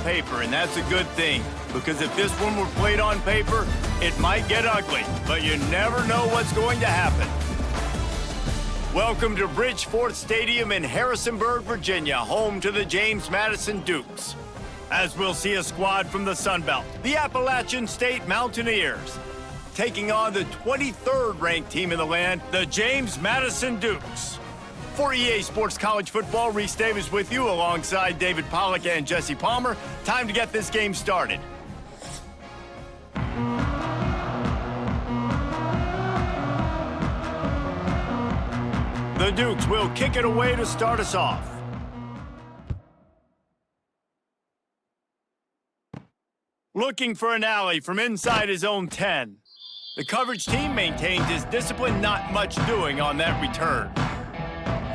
paper, and that's a good thing, because if this one were played on paper, it might get ugly, but you never know what's going to happen. Welcome to Bridgeport Stadium in Harrisonburg, Virginia, home to the James Madison Dukes. As we'll see a squad from the Sun Belt, the Appalachian State Mountaineers, taking on the 23rd ranked team in the land, the James Madison Dukes. For EA Sports College Football, Reese Davis with you alongside David Pollack and Jesse Palmer. Time to get this game started. The Dukes will kick it away to start us off. Looking for an alley from inside his own 10. The coverage team maintains his discipline, not much doing on that return.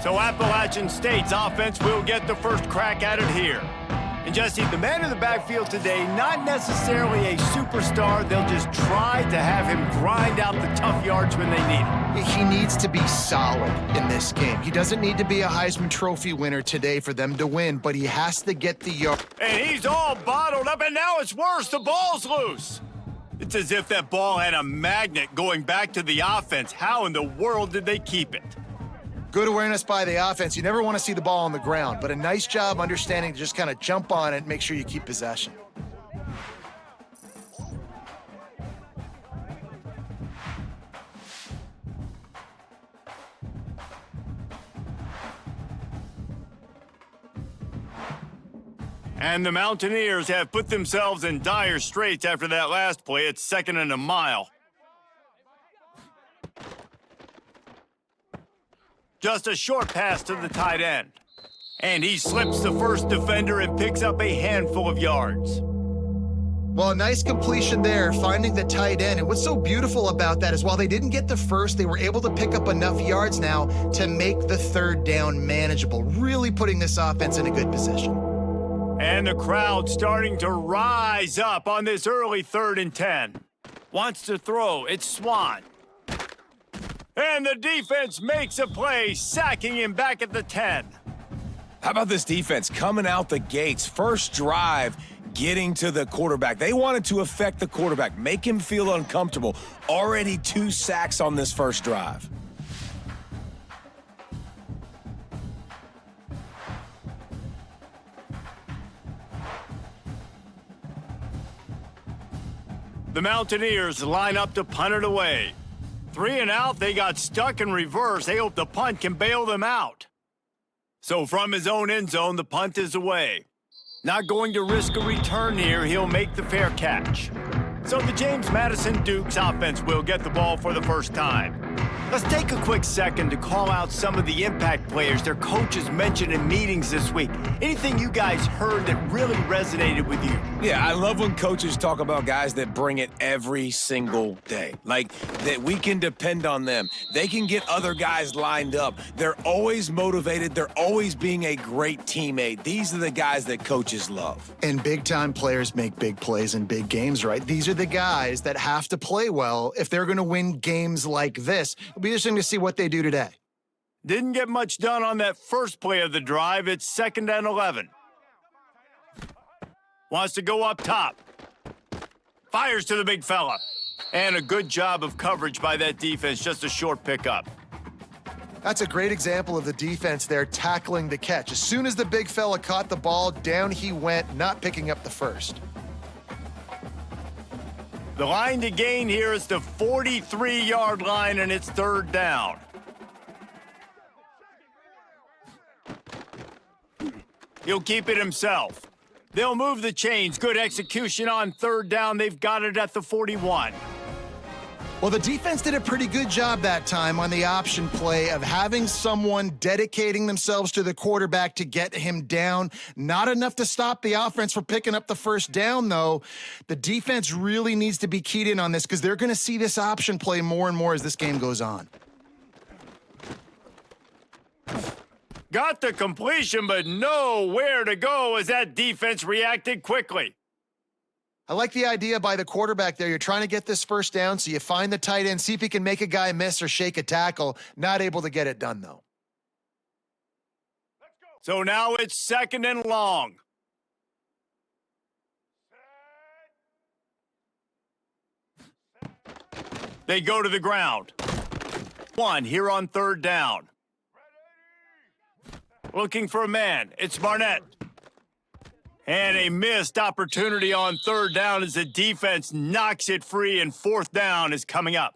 So Appalachian State's offense will get the first crack at it here. And Jesse, the man in the backfield today, not necessarily a superstar. They'll just try to have him grind out the tough yards when they need it. He needs to be solid in this game. He doesn't need to be a Heisman Trophy winner today for them to win, but he has to get the yard. And he's all bottled up, and now it's worse. The ball's loose. It's as if that ball had a magnet going back to the offense. How in the world did they keep it? Good awareness by the offense. You never want to see the ball on the ground, but a nice job understanding to just kind of jump on it and make sure you keep possession. And the Mountaineers have put themselves in dire straits after that last play. It's 2nd and a mile. Just a short pass to the tight end. And he slips the first defender and picks up a handful of yards. Well, a nice completion there, finding the tight end. And what's so beautiful about that is while they didn't get the first, they were able to pick up enough yards now to make the third down manageable, really putting this offense in a good position. And the crowd starting to rise up on this early 3rd and 10. Wants to throw. It's Swan. And the defense makes a play, sacking him back at the 10. How about this defense coming out the gates, first drive, getting to the quarterback. They wanted to affect the quarterback, make him feel uncomfortable. Already 2 sacks on this first drive. The Mountaineers line up to punt it away. 3 and out, they got stuck in reverse. They hope the punt can bail them out. So from his own end zone, the punt is away. Not going to risk a return here. He'll make the fair catch. So the James Madison Dukes offense will get the ball for the first time. Let's take a quick second to call out some of the impact players their coaches mentioned in meetings this week. Anything you guys heard that really resonated with you? Yeah, I love when coaches talk about guys that bring it every single day. Like, that we can depend on them. They can get other guys lined up. They're always motivated. They're always being a great teammate. These are the guys that coaches love. And big-time players make big plays in big games, right? These are the guys that have to play well if they're going to win games like this. It'll be interesting to see what they do today. Didn't get much done on that first play of the drive. It's 2nd and 11. Wants to go up top. Fires to the big fella. And a good job of coverage by that defense. Just a short pickup. That's a great example of the defense there tackling the catch. As soon as the big fella caught the ball, down he went, not picking up the first. The line to gain here is the 43-yard line, and it's 3rd down. He'll keep it himself. They'll move the chains. Good execution on 3rd down. They've got it at the 41. Well, the defense did a pretty good job that time on the option play of having someone dedicating themselves to the quarterback to get him down. Not enough to stop the offense from picking up the first down, though. The defense really needs to be keyed in on this because they're going to see this option play more and more as this game goes on. Got the completion, but nowhere to go as that defense reacted quickly. I like the idea by the quarterback there. You're trying to get this first down, so you find the tight end, see if he can make a guy miss or shake a tackle. Not able to get it done, though. So now it's 2nd and long. They go to the ground. One here on third down. Looking for a man. It's Barnett. And a missed opportunity on third down as the defense knocks it free, and fourth down is coming up.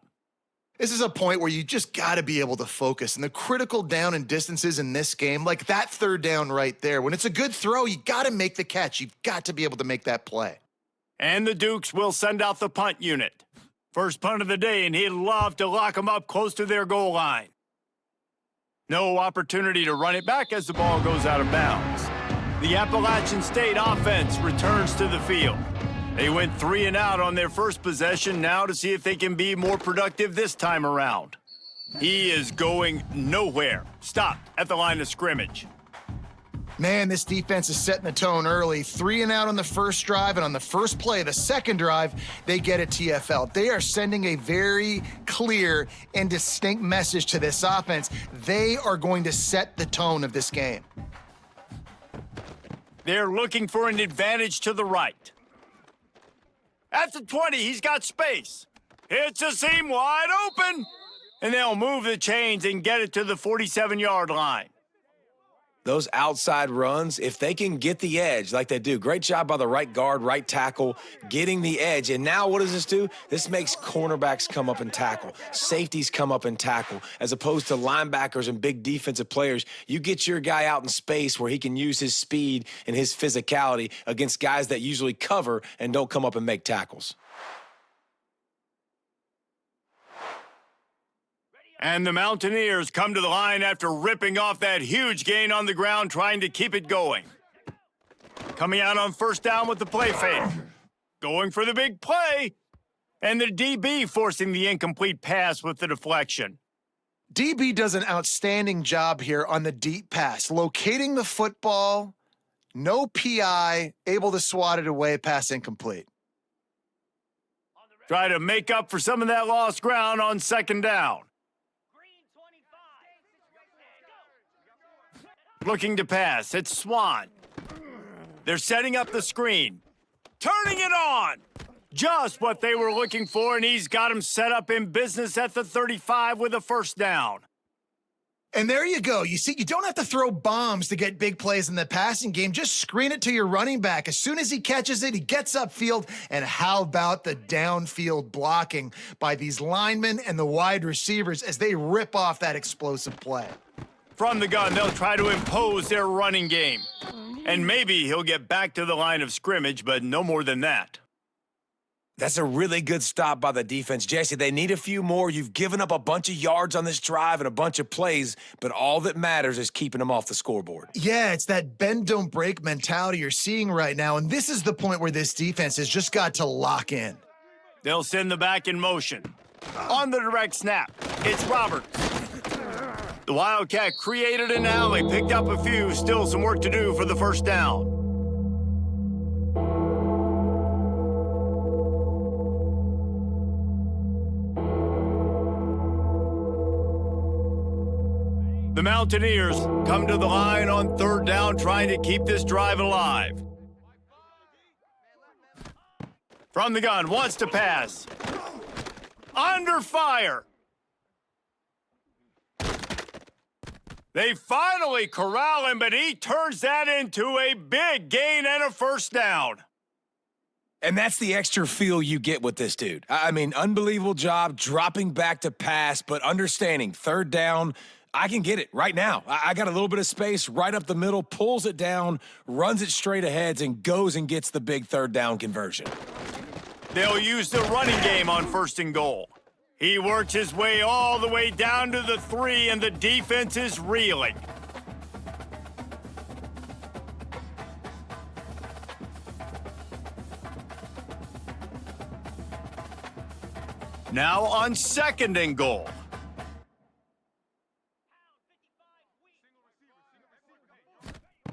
This is a point where you just got to be able to focus. And the critical down and distances in this game, like that third down right there, when it's a good throw, you got to make the catch. You've got to be able to make that play. And the Dukes will send out the punt unit. First punt of the day, and he'd love to lock them up close to their goal line. No opportunity to run it back as the ball goes out of bounds. The Appalachian State offense returns to the field. They went 3 and out on their first possession, now to see if they can be more productive this time around. He is going nowhere. Stopped at the line of scrimmage. Man, this defense is setting the tone early. 3 and out on the first drive, and on the first play, the second drive, they get a TFL. They are sending a very clear and distinct message to this offense. They are going to set the tone of this game. They're looking for an advantage to the right. At the 20, he's got space. Hits a seam wide open. And they'll move the chains and get it to the 47-yard line. Those outside runs, if they can get the edge like they do, great job by the right guard, right tackle, getting the edge. And now what does this do? This makes cornerbacks come up and tackle, safeties come up and tackle, as opposed to linebackers and big defensive players. You get your guy out in space where he can use his speed and his physicality against guys that usually cover and don't come up and make tackles. And the Mountaineers come to the line after ripping off that huge gain on the ground, trying to keep it going. Coming out on first down with the play fake. Going for the big play. And the DB forcing the incomplete pass with the deflection. DB does an outstanding job here on the deep pass, locating the football, no PI, able to swat it away, pass incomplete. Try to make up for some of that lost ground on second down. Looking to pass, it's Swan. They're setting up the screen. Turning it on! Just what they were looking for, and he's got him set up in business at the 35 with a first down. And there you go. You see, you don't have to throw bombs to get big plays in the passing game. Just screen it to your running back. As soon as he catches it, he gets upfield. And how about the downfield blocking by these linemen and the wide receivers as they rip off that explosive play? From the gun, they'll try to impose their running game. And maybe he'll get back to the line of scrimmage, but no more than that. That's a really good stop by the defense. Jesse, they need a few more. You've given up a bunch of yards on this drive and a bunch of plays, but all that matters is keeping them off the scoreboard. Yeah, it's that bend, don't break mentality you're seeing right now, and this is the point where this defense has just got to lock in. They'll send the back in motion. On the direct snap, it's Roberts. The Wildcat created an alley, picked up a few, still some work to do for the first down. The Mountaineers come to the line on third down, trying to keep this drive alive. From the gun, wants to pass. Under fire. They finally corral him, but he turns that into a big gain and a first down. And that's the extra feel you get with this dude. I mean, unbelievable job dropping back to pass, but understanding third down, I can get it right now. I got a little bit of space right up the middle, pulls it down, runs it straight ahead, and goes and gets the big third down conversion. They'll use the running game on first and goal. He works his way all the way down to the 3, and the defense is reeling. Now on second and goal.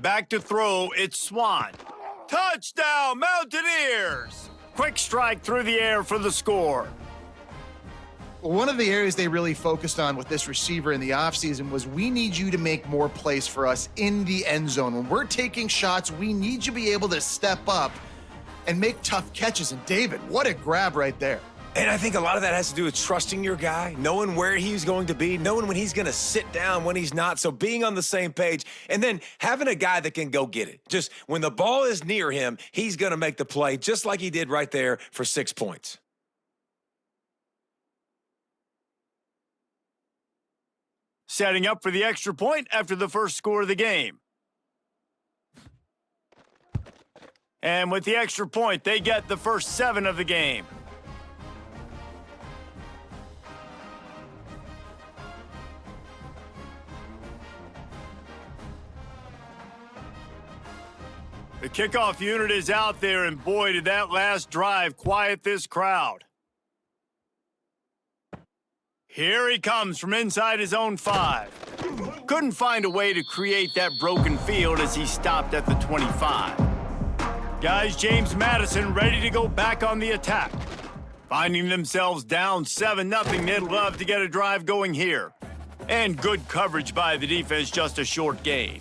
Back to throw, it's Swan. Touchdown, Mountaineers! Quick strike through the air for the score. One of the areas they really focused on with this receiver in the offseason was, we need you to make more plays for us in the end zone. When we're taking shots, we need you to be able to step up and make tough catches. And David, what a grab right there. And I think a lot of that has to do with trusting your guy, knowing where he's going to be, knowing when he's going to sit down, when he's not. So being on the same page, and then having a guy that can go get it. Just when the ball is near him, he's going to make the play, just like he did right there for 6 points. Setting up for the extra point after the first score of the game. And with the extra point, they get the first 7 of the game. The kickoff unit is out there, and boy, did that last drive quiet this crowd. Here he comes from inside his own 5. Couldn't find a way to create that broken field as he stopped at the 25. Guys, James Madison ready to go back on the attack. Finding themselves down 7-0, they'd love to get a drive going here. And good coverage by the defense, just a short gain.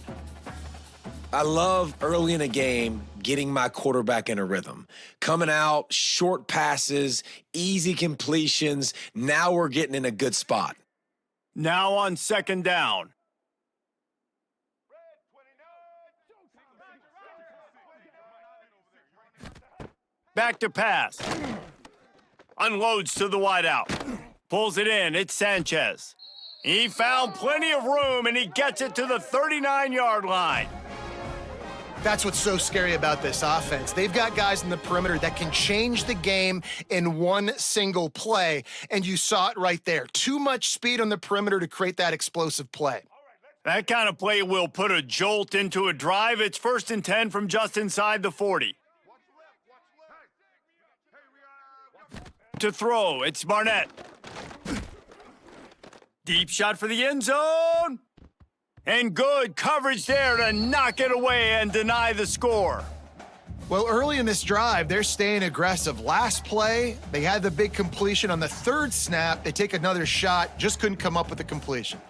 I love early in a game getting my quarterback in a rhythm. Coming out, short passes, easy completions. Now we're getting in a good spot. Now on 2nd down. Back to pass. Unloads to the wideout. Pulls it in. It's Sanchez. He found plenty of room, and he gets it to the 39-yard line. That's what's so scary about this offense. They've got guys in the perimeter that can change the game in one single play, and you saw it right there. Too much speed on the perimeter to create that explosive play. That kind of play will put a jolt into a drive. It's 1st and 10 from just inside the 40. To throw, it's Barnett. Deep shot for the end zone. And good coverage there to knock it away and deny the score. Well, early in this drive, they're staying aggressive. Last play, they had the big completion. On the 3rd snap, they take another shot, just couldn't come up with the completion.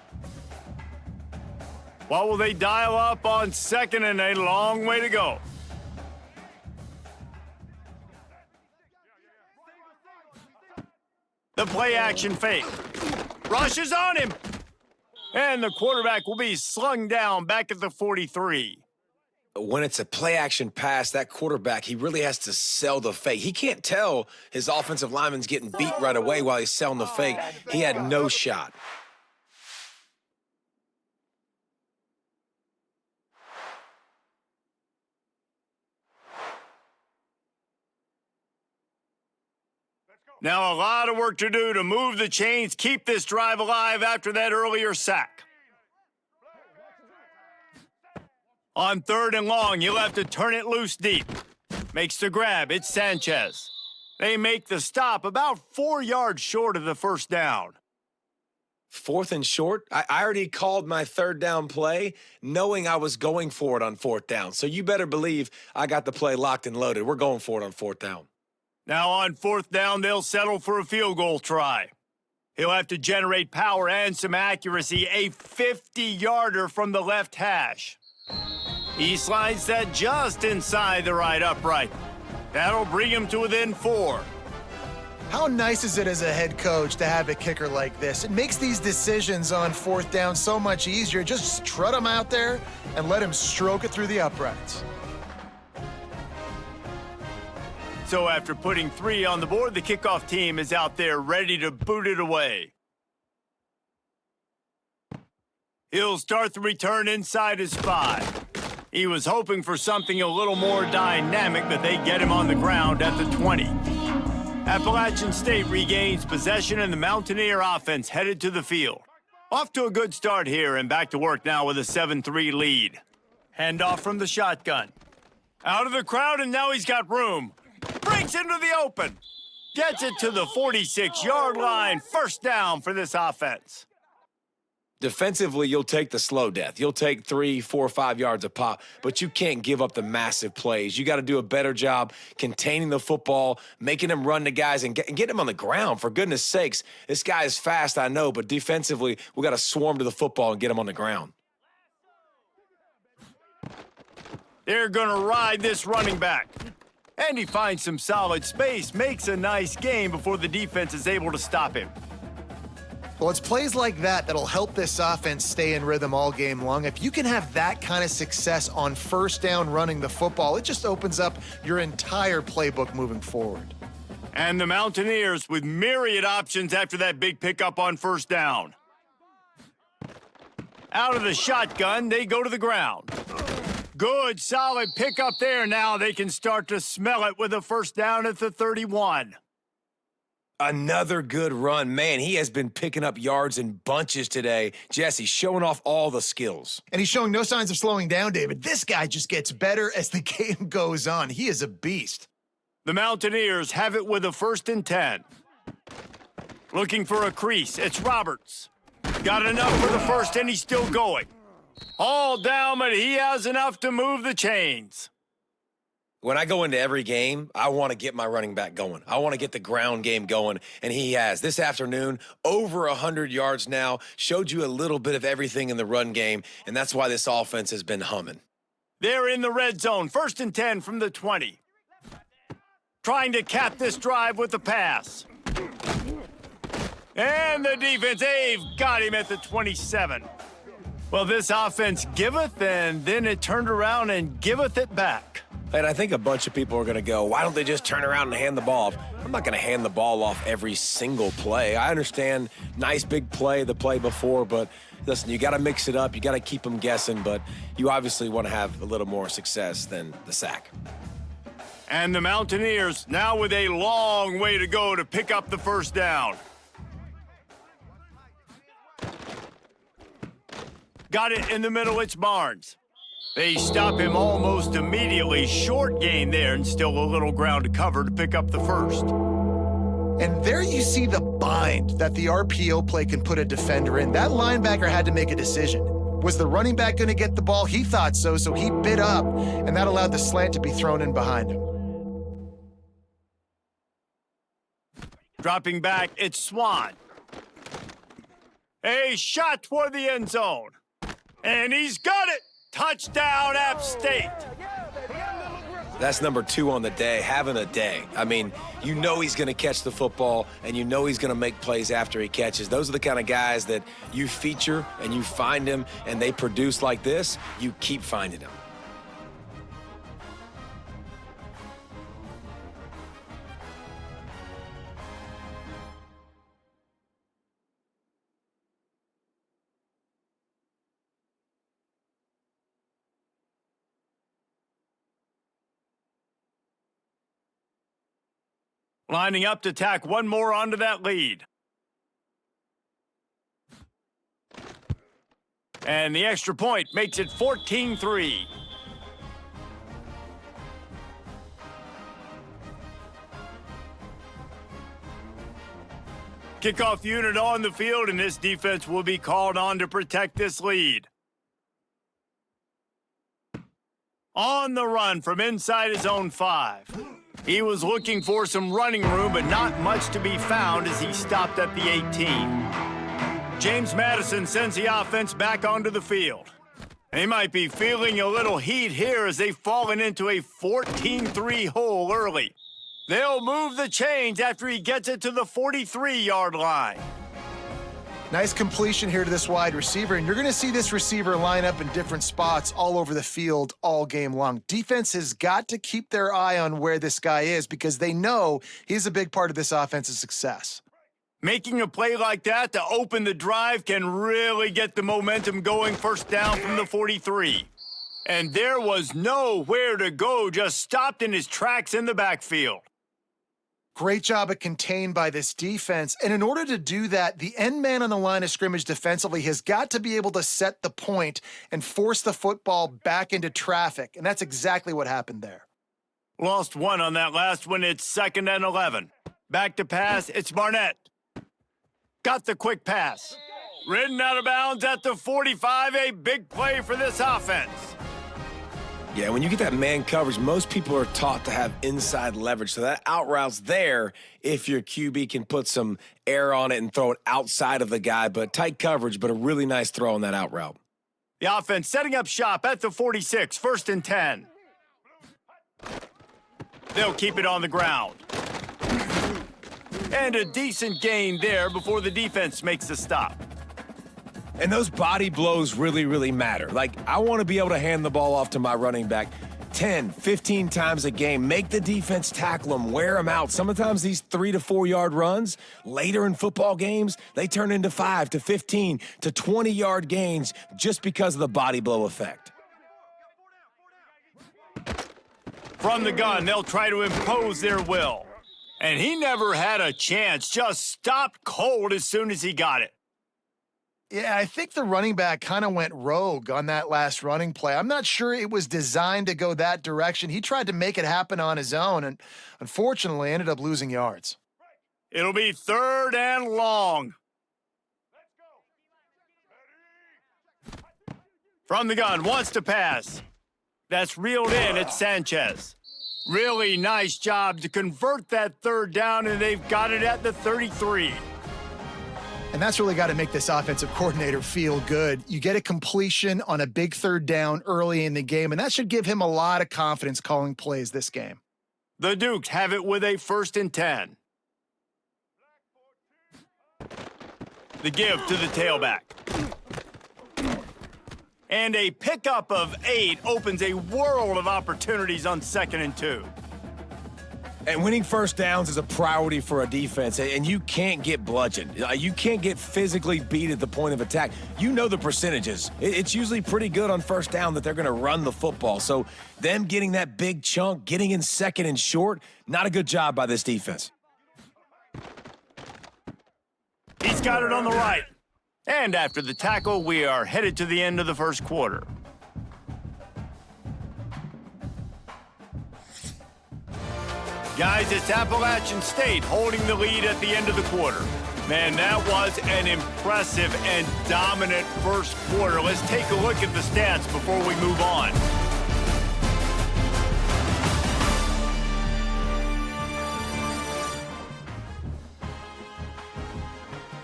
What will they dial up on 2nd and a long way to go? The play action fake. Rushes on him. And the quarterback will be slung down back at the 43. When it's a play-action pass, that quarterback, he really has to sell the fake. He can't tell his offensive lineman's getting beat right away while he's selling the fake. He had no shot. Now a lot of work to do to move the chains, keep this drive alive after that earlier sack. On 3rd and long, you'll have to turn it loose deep. Makes the grab, it's Sanchez. They make the stop about 4 yards short of the 1st down. 4th and short? I already called my 3rd down play knowing I was going for it on 4th down. So you better believe I got the play locked and loaded. We're going for it on 4th down. Now on 4th down, they'll settle for a field goal try. He'll have to generate power and some accuracy, a 50-yarder from the left hash. He slides that just inside the right upright. That'll bring him to within 4. How nice is it as a head coach to have a kicker like this? It makes these decisions on 4th down so much easier. Just strut him out there and let him stroke it through the uprights. So after putting 3 on the board, the kickoff team is out there ready to boot it away. He'll start the return inside his 5. He was hoping for something a little more dynamic, but they get him on the ground at the 20. Appalachian State regains possession, and the Mountaineer offense headed to the field. Off to a good start here, and back to work now with a 7-3 lead. Handoff from the shotgun. Out of the crowd, and now he's got room. Breaks into the open. Gets it to the 46-yard line. 1st down for this offense. Defensively, you'll take the slow death. You'll take 3, 4, 5 yards a pop, but you can't give up the massive plays. You got to do a better job containing the football, making him run to guys, and get him on the ground. For goodness sakes, this guy is fast, I know, but defensively, we got to swarm to the football and get him on the ground. They're going to ride this running back. And he finds some solid space, makes a nice gain before the defense is able to stop him. Well, it's plays like that that'll help this offense stay in rhythm all game long. If you can have that kind of success on first down running the football, it just opens up your entire playbook moving forward. And the Mountaineers with myriad options after that big pickup on first down. Out of the shotgun, they go to the ground. Good, solid pickup there. Now they can start to smell it with a first down at the 31. Another good run. Man, he has been picking up yards in bunches today. Jesse, showing off all the skills. And he's showing no signs of slowing down, David. This guy just gets better as the game goes on. He is a beast. The Mountaineers have it with a 1st and 10. Looking for a crease. It's Roberts. Got enough for the first, and he's still going. All down, but he has enough to move the chains. When I go into every game, I want to get my running back going. I want to get the ground game going, and he has. This afternoon, over 100 yards now, showed you a little bit of everything in the run game, and that's why this offense has been humming. They're in the red zone, 1st and 10 from the 20. Trying to cap this drive with the pass. And the defense, they've got him at the 27. Well, this offense giveth, and then it turned around and giveth it back. And I think a bunch of people are going to go, why don't they just turn around and hand the ball off? I'm not going to hand the ball off every single play. I understand, nice big play, the play before, but listen, you got to mix it up. You got to keep them guessing, but you obviously want to have a little more success than the sack. And the Mountaineers now with a long way to go to pick up the first down. Got it in the middle, it's Barnes. They stop him almost immediately. Short gain there and still a little ground to cover to pick up the first. And there you see the bind that the RPO play can put a defender in. That linebacker had to make a decision. Was the running back going to get the ball? He thought so, so he bit up, and that allowed the slant to be thrown in behind him. Dropping back, it's Swan. A shot toward the end zone. And he's got it! Touchdown, App State! That's number 2 on the day, having a day. I mean, you know he's going to catch the football, and you know he's going to make plays after he catches. Those are the kind of guys that you feature, and you find them, and they produce like this, you keep finding them. Lining up to tack one more onto that lead. And the extra point makes it 14-3. Kickoff unit on the field, and this defense will be called on to protect this lead. On the run from inside his own 5. He was looking for some running room, but not much to be found as he stopped at the 18. James Madison sends the offense back onto the field. They might be feeling a little heat here as they've fallen into a 14-3 hole early. They'll move the chains after he gets it to the 43-yard line. Nice completion here to this wide receiver, and you're going to see this receiver line up in different spots all over the field all game long. Defense has got to keep their eye on where this guy is because they know he's a big part of this offense's success. Making a play like that to open the drive can really get the momentum going. First down from the 43. And there was nowhere to go, just stopped in his tracks in the backfield. Great job of contained by this defense. And in order to do that, the end man on the line of scrimmage defensively has got to be able to set the point and force the football back into traffic. And that's exactly what happened there. Lost one on that last one. It's 2nd and 11. Back to pass. It's Barnett. Got the quick pass. Ridden out of bounds at the 45. A big play for this offense. Yeah, when you get that man coverage, most people are taught to have inside leverage. So that out route's there if your QB can put some air on it and throw it outside of the guy. But tight coverage, but a really nice throw on that out route. The offense setting up shop at the 46, 1st and 10. They'll keep it on the ground. And a decent gain there before the defense makes the stop. And those body blows really, really matter. Like, I want to be able to hand the ball off to my running back 10, 15 times a game. Make the defense tackle them, wear them out. Sometimes these 3 to 4 yard runs later in football games, they turn into 5 to 15 to 20 yard gains just because of the body blow effect. From the gun, they'll try to impose their will. And he never had a chance, just stopped cold as soon as he got it. Yeah, I think the running back kind of went rogue on that last running play. I'm not sure it was designed to go that direction. He tried to make it happen on his own and unfortunately ended up losing yards. It'll be 3rd and long. From the gun, wants to pass. That's reeled in at Sanchez. Really nice job to convert that 3rd down, and they've got it at the 33. And that's really got to make this offensive coordinator feel good. You get a completion on a big 3rd down early in the game, and that should give him a lot of confidence calling plays this game. The Dukes have it with a 1st and 10. The give to the tailback. And a pickup of 8 opens a world of opportunities on 2nd and 2. And winning first downs is a priority for a defense, and you can't get bludgeoned. You can't get physically beat at the point of attack. You know the percentages. It's usually pretty good on first down that they're going to run the football. So them getting that big chunk, getting in 2nd and short, not a good job by this defense. He's got it on the right. And after the tackle, we are headed to the end of the 1st quarter. Guys, it's Appalachian State holding the lead at the end of the quarter. Man, that was an impressive and dominant 1st quarter. Let's take a look at the stats before we move on.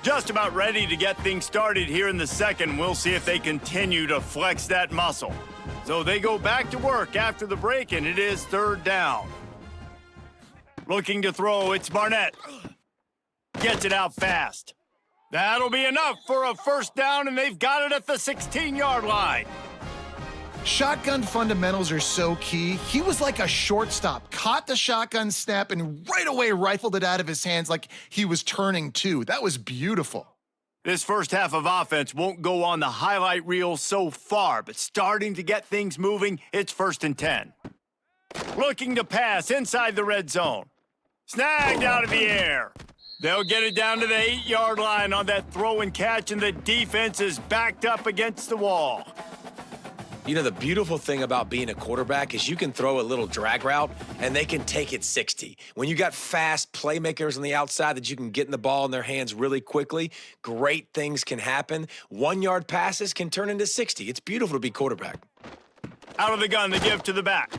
Just about ready to get things started here in the 2nd. We'll see if they continue to flex that muscle. So they go back to work after the break, and it is 3rd down. Looking to throw, it's Barnett. Gets it out fast. That'll be enough for a 1st down, and they've got it at the 16-yard line. Shotgun fundamentals are so key. He was like a shortstop, caught the shotgun snap and right away rifled it out of his hands like he was turning 2. That was beautiful. This first half of offense won't go on the highlight reel so far, but starting to get things moving, it's 1st and 10. Looking to pass inside the red zone. Snagged out of the air. They'll get it down to the 8-yard line on that throw and catch, and the defense is backed up against the wall. You know, the beautiful thing about being a quarterback is you can throw a little drag route, and they can take it 60. When you got fast playmakers on the outside that you can get in the ball in their hands really quickly, great things can happen. 1-yard passes can turn into 60. It's beautiful to be quarterback. Out of the gun, the give to the back.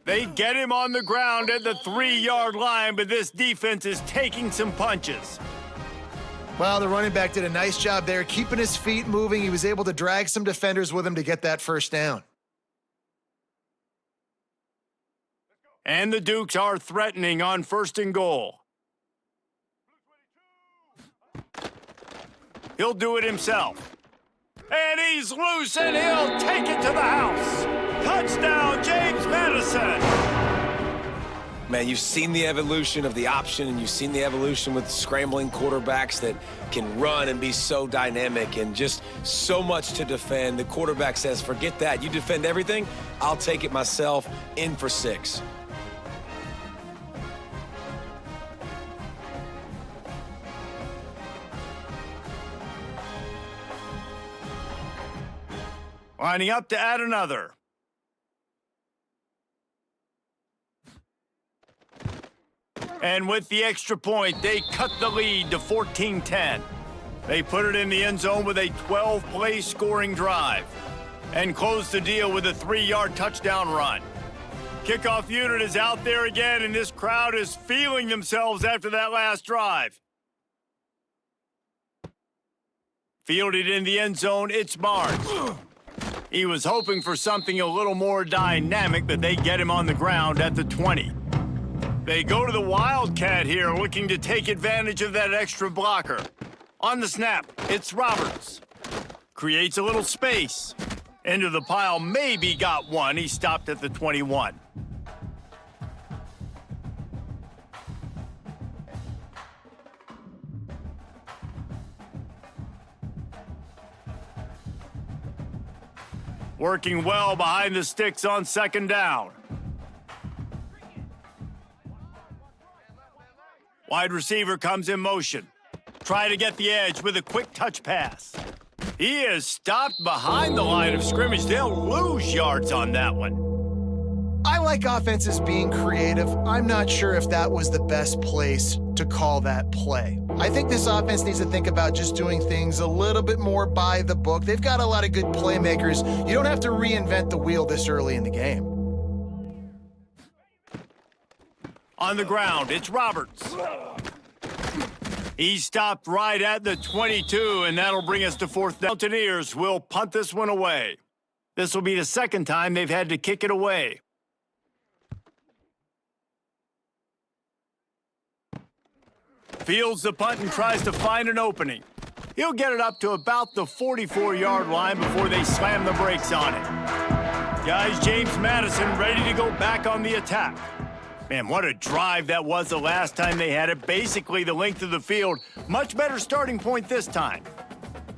They get him on the ground at the 3-yard line, but this defense is taking some punches. Well, the running back did a nice job there, keeping his feet moving. He was able to drag some defenders with him to get that 1st down. And the Dukes are threatening on 1st and goal. He'll do it himself. And he's loose, and he'll take it to the house. Touchdown, James Madison. Man, you've seen the evolution of the option, and you've seen the evolution with scrambling quarterbacks that can run and be so dynamic and just so much to defend. The quarterback says, forget that. You defend everything, I'll take it myself. In for 6. Lining up to add another. And with the extra point, they cut the lead to 14-10. They put it in the end zone with a 12-play scoring drive and close the deal with a 3-yard touchdown run. Kickoff unit is out there again, and this crowd is feeling themselves after that last drive. Fielded in the end zone, it's Barnes. He was hoping for something a little more dynamic, but they get him on the ground at the 20. They go to the Wildcat here, looking to take advantage of that extra blocker. On the snap, it's Roberts. Creates a little space. Into the pile, maybe got one. He stopped at the 21. Working well behind the sticks on second down. Wide receiver comes in motion. Try to get the edge with a quick touch pass. He is stopped behind the line of scrimmage. They'll lose yards on that one. I like offenses being creative. I'm not sure if that was the best place to call that play. I think this offense needs to think about just doing things a little bit more by the book. They've got a lot of good playmakers. You don't have to reinvent the wheel this early in the game. On the ground, it's Roberts. He stopped right at the 22, and that'll bring us to fourth down. Mountaineers will punt this one away. This will be the second time they've had to kick it away. Fields the punt and tries to find an opening. He'll get it up to about the 44-yard line before they slam the brakes on it. Guys, James Madison ready to go back on the attack. Man, what a drive that was the last time they had it. Basically the length of the field. Much better starting point this time.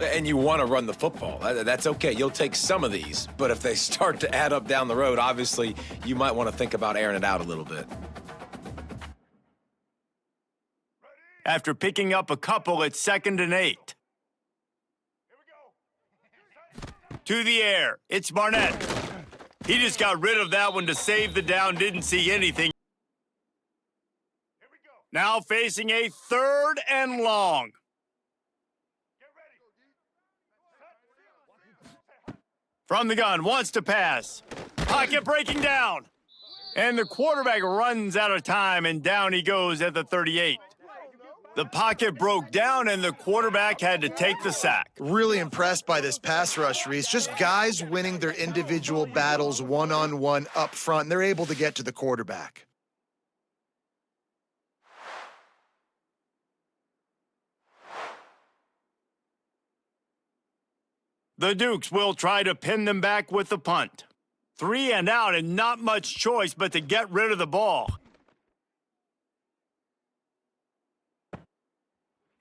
And you want to run the football. That's okay. You'll take some of these. But if they start to add up down the road, obviously you might want to think about airing it out a little bit. After picking up a couple, it's 2nd and 8. To the air, it's Barnett. He just got rid of that one to save the down, didn't see anything. Now facing a 3rd and long. From the gun, wants to pass. Pocket breaking down. And the quarterback runs out of time, and down he goes at the 38. The pocket broke down, and the quarterback had to take the sack. Really impressed by this pass rush, Reese. Just guys winning their individual battles one-on-one up front, and they're able to get to the quarterback. The Dukes will try to pin them back with the punt. 3 and out, and not much choice but to get rid of the ball.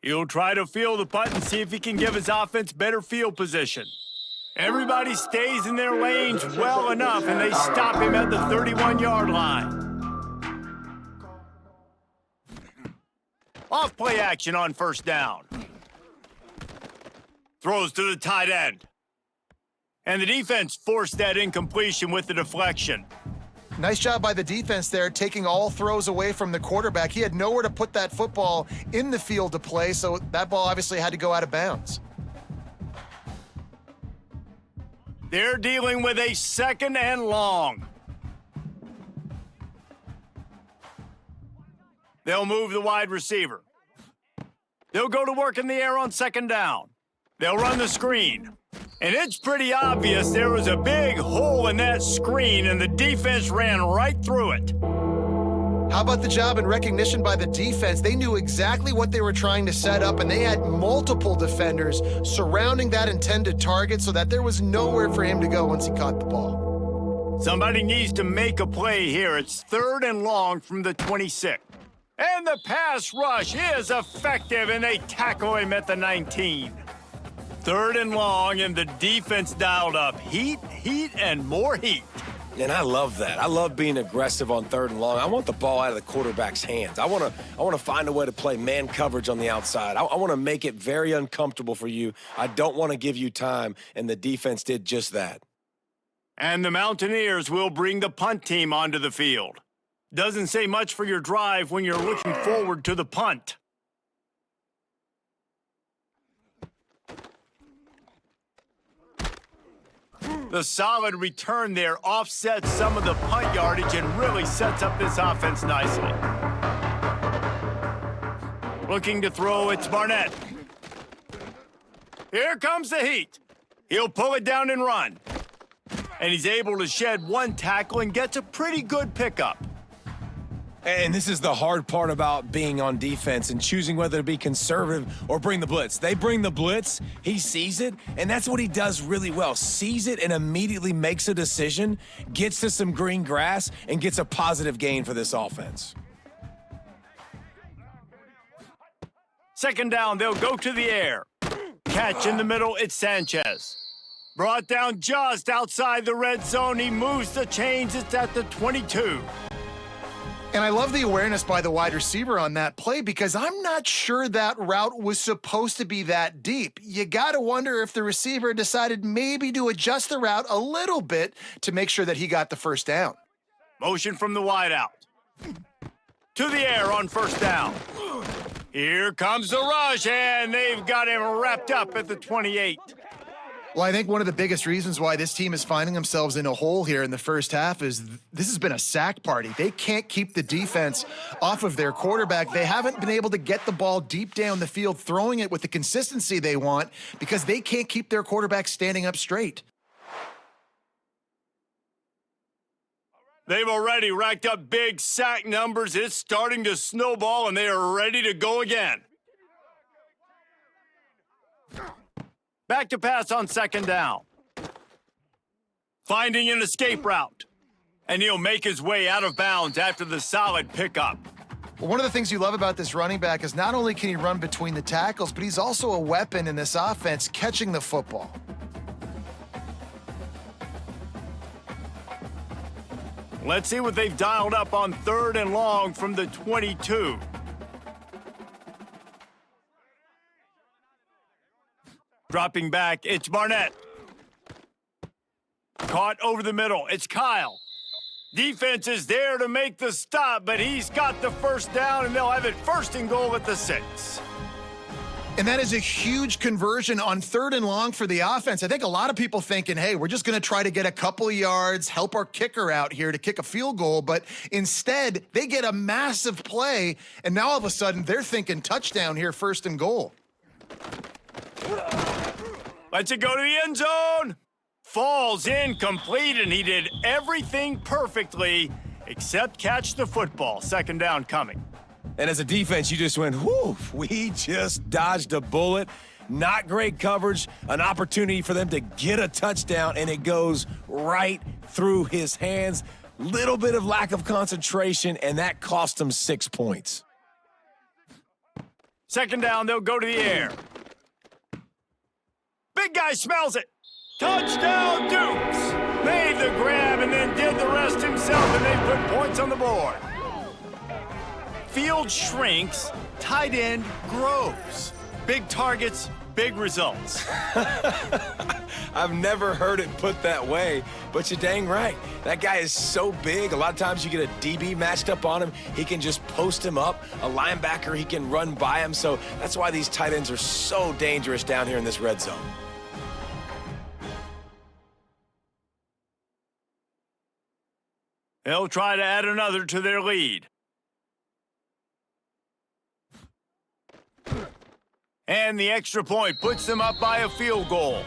He'll try to field the punt and see if he can give his offense better field position. Everybody stays in their lanes well enough, and they stop him at the 31-yard line. Off play action on first down. Throws to the tight end. And the defense forced that incompletion with the deflection. Nice job by the defense there, taking all throws away from the quarterback. He had nowhere to put that football in the field to play, so that ball obviously had to go out of bounds. They're dealing with a 2nd and long. They'll move the wide receiver. They'll go to work in the air on 2nd down. They'll run the screen. And it's pretty obvious there was a big hole in that screen, and the defense ran right through it. How about the job and recognition by the defense? They knew exactly what they were trying to set up, and they had multiple defenders surrounding that intended target so that there was nowhere for him to go once he caught the ball. Somebody needs to make a play here. It's 3rd and long from the 26. And the pass rush is effective, and they tackle him at the 19. 3rd and long, and the defense dialed up. Heat, and more heat. And I love that. I love being aggressive on 3rd and long. I want the ball out of the quarterback's hands. I want to find a way to play man coverage on the outside. I want to make it very uncomfortable for you. I don't want to give you time, and the defense did just that. And the Mountaineers will bring the punt team onto the field. Doesn't say much for your drive when you're looking forward to the punt. The solid return there offsets some of the punt yardage and really sets up this offense nicely. Looking to throw, it's Barnett. Here comes the heat. He'll pull it down and run. And he's able to shed one tackle and gets a pretty good pickup. And this is the hard part about being on defense and choosing whether to be conservative or bring the blitz. They bring the blitz, he sees it, and that's what he does really well. Sees it and immediately makes a decision, gets to some green grass, and gets a positive gain for this offense. Second down, they'll go to the air. Catch in the middle, it's Sanchez. Brought down just outside the red zone. He moves the chains. It's at the 22. And I love the awareness by the wide receiver on that play because I'm not sure that route was supposed to be that deep. You got to wonder if the receiver decided maybe to adjust the route a little bit to make sure that he got the first down. Motion from the wide out. To the air on first down. Here comes the rush, and they've got him wrapped up at the 28. Well, I think one of the biggest reasons why this team is finding themselves in a hole here in the first half is this has been a sack party. They can't keep the defense off of their quarterback. They haven't been able to get the ball deep down the field, throwing it with the consistency they want because they can't keep their quarterback standing up straight. They've already racked up big sack numbers. It's starting to snowball, and they are ready to go again. Back to pass on second down. Finding an escape route. And he'll make his way out of bounds after the solid pickup. Well, one of the things you love about this running back is not only can he run between the tackles, but he's also a weapon in this offense catching the football. Let's see what they've dialed up on third and long from the 22. Dropping back, it's Barnett. Caught over the middle, it's Kyle. Defense is there to make the stop, but he's got the first down, and they'll have it first and goal at the 6. And that is a huge conversion on third and long for the offense. I think a lot of people thinking, hey, we're just going to try to get a couple of yards, help our kicker out here to kick a field goal. But instead, they get a massive play, and now all of a sudden, they're thinking touchdown here, first and goal. Lets it go to the end zone. Falls incomplete, and he did everything perfectly except catch the football. Second down coming. And as a defense, you just went, whoo, we just dodged a bullet. Not great coverage, an opportunity for them to get a touchdown, and it goes right through his hands. Little bit of lack of concentration, and that cost him 6 points. Second down, they'll go to the air. Big guy smells it. Touchdown, Dukes! Made the grab and then did the rest himself, and they put points on the board. Field shrinks, tight end grows. Big targets, big results. I've never heard it put that way, but you're dang right. That guy is so big. A lot of times you get a DB matched up on him. He can just post him up. A linebacker, he can run by him. So that's why these tight ends are so dangerous down here in this red zone. They'll try to add another to their lead. And the extra point puts them up by a field goal.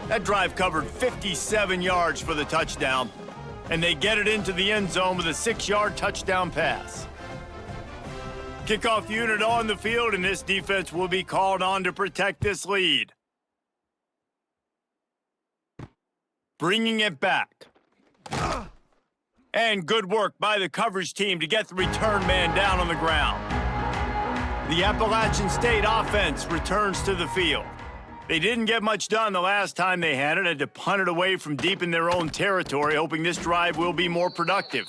That drive covered 57 yards for the touchdown, and they get it into the end zone with a 6-yard touchdown pass. Kickoff unit on the field, and this defense will be called on to protect this lead. Bringing it back. And good work by the coverage team to get the return man down on the ground. The Appalachian State offense returns to the field. They didn't get much done the last time they had it, had to punt it away from deep in their own territory, hoping this drive will be more productive.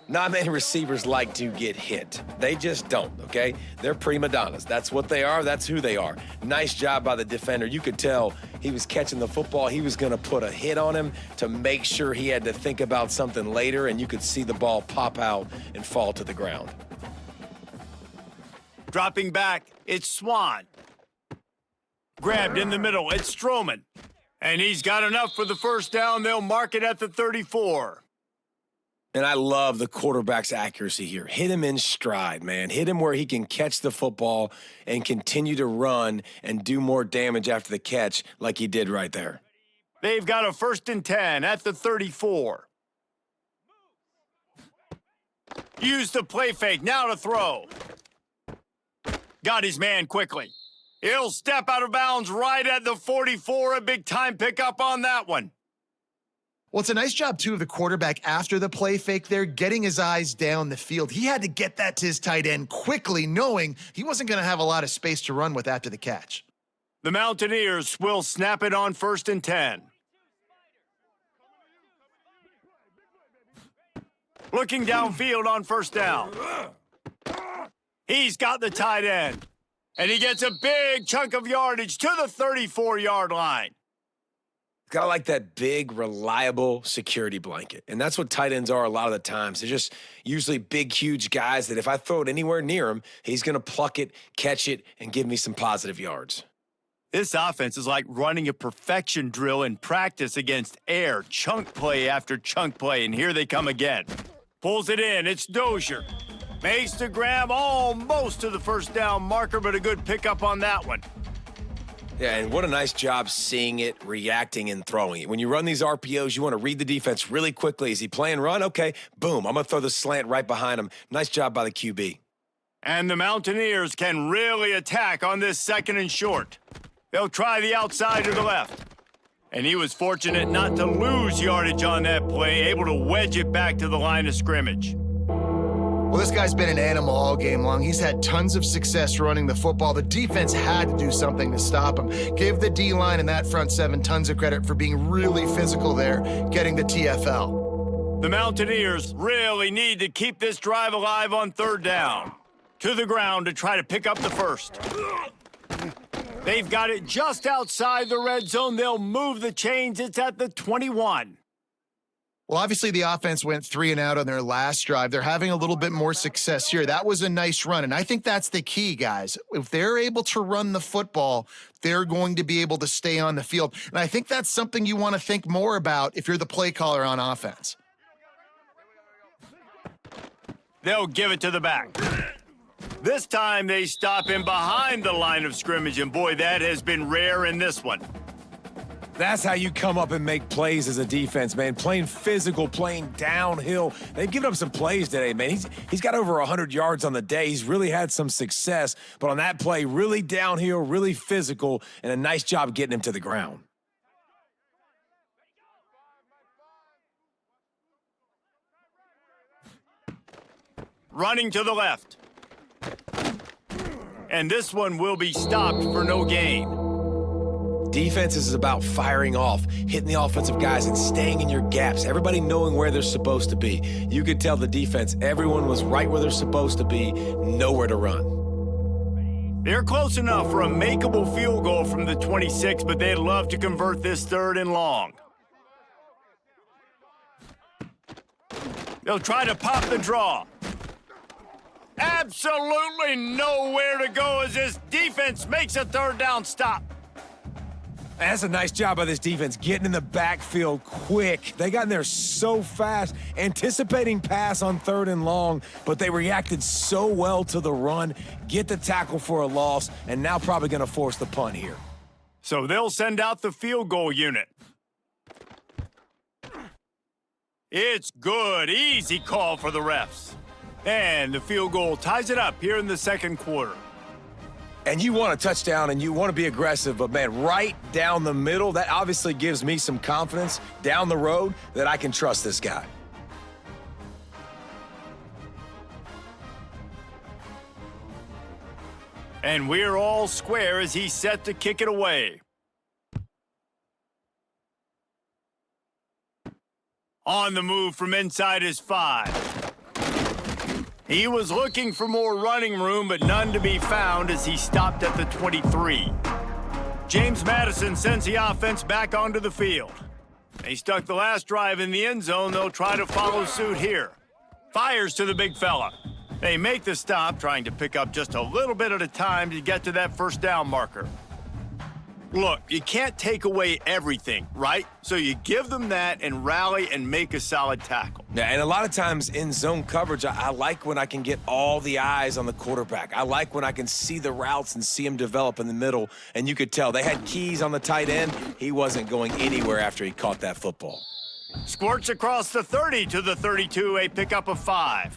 Not many receivers like to get hit. They just don't, okay? They're prima donnas. That's what they are. That's who they are. Nice job by the defender. You could tell he was catching the football. He was going to put a hit on him to make sure he had to think about something later, and you could see the ball pop out and fall to the ground. Dropping back, it's Swan. Grabbed in the middle, it's Stroman. And he's got enough for the first down. They'll mark it at the 34. And I love the quarterback's accuracy here. Hit him in stride, man. Hit him where he can catch the football and continue to run and do more damage after the catch like he did right there. They've got a 1st and 10 at the 34. Use the play fake, now to throw. Got his man quickly. He'll step out of bounds right at the 44, a big-time pickup on that one. Well, it's a nice job, too, of the quarterback after the play fake there, getting his eyes down the field. He had to get that to his tight end quickly, knowing he wasn't going to have a lot of space to run with after the catch. The Mountaineers will snap it on 1st and 10. Looking downfield on 1st down. He's got the tight end. And he gets a big chunk of yardage to the 34-yard line. Gotta like that big, reliable security blanket. And that's what tight ends are a lot of the times. They're just usually big, huge guys that if I throw it anywhere near him, he's going to pluck it, catch it, and give me some positive yards. This offense is like running a perfection drill in practice against air, chunk play after chunk play, and here they come again. Pulls it in, it's Dozier. Makes the grab almost to the 1st down marker, but a good pickup on that one. Yeah, and what a nice job seeing it, reacting, and throwing it. When you run these RPOs, you want to read the defense really quickly. Is he playing run? Okay, boom, I'm going to throw the slant right behind him. Nice job by the QB. And the Mountaineers can really attack on this 2nd and short. They'll try the outside to the left. And he was fortunate not to lose yardage on that play, able to wedge it back to the line of scrimmage. Well, this guy's been an animal all game long. He's had tons of success running the football. The defense had to do something to stop him. Give the D-line and that front 7 tons of credit for being really physical there, getting the TFL. The Mountaineers really need to keep this drive alive on 3rd down. To the ground to try to pick up the 1st. They've got it just outside the red zone. They'll move the chains. It's at the 21. Well, obviously, the offense went 3 and out on their last drive. They're having a little bit more success here. That was a nice run, and I think that's the key, guys. If they're able to run the football, they're going to be able to stay on the field. And I think that's something you want to think more about if you're the play caller on offense. They'll give it to the back. This time, they stop him behind the line of scrimmage, and boy, that has been rare in this one. That's how you come up and make plays as a defense, man. Playing physical, playing downhill. They've given up some plays today, man. He's got over 100 yards on the day. He's really had some success. But on that play, really downhill, really physical, and a nice job getting him to the ground. Running to the left. And this one will be stopped for no gain. Defense is about firing off, hitting the offensive guys, and staying in your gaps. Everybody knowing where they're supposed to be. You could tell the defense, everyone was right where they're supposed to be, nowhere to run. They're close enough for a makeable field goal from the 26, but they'd love to convert this 3rd and long. They'll try to pop the draw. Absolutely nowhere to go as this defense makes a 3rd down stop. That's a nice job by this defense, getting in the backfield quick. They got in there so fast, anticipating pass on 3rd and long, but they reacted so well to the run, get the tackle for a loss, and now probably going to force the punt here. So they'll send out the field goal unit. It's good, easy call for the refs. And the field goal ties it up here in the 2nd quarter. And you want a touchdown and you want to be aggressive, but man, right down the middle, that obviously gives me some confidence down the road that I can trust this guy. And we're all square as he's set to kick it away. On the move from inside his 5. He was looking for more running room, but none to be found as he stopped at the 23. James Madison sends the offense back onto the field. They stuck the last drive in the end zone. They'll try to follow suit here. Fires to the big fella. They make the stop, trying to pick up just a little bit at a time to get to that 1st down marker. Look, you can't take away everything, right? So you give them that and rally and make a solid tackle. Yeah, and a lot of times in zone coverage, I like when I can get all the eyes on the quarterback. I like when I can see the routes and see him develop in the middle. And you could tell they had keys on the tight end. He wasn't going anywhere after he caught that football. Squirts across the 30 to the 32, a pickup of 5.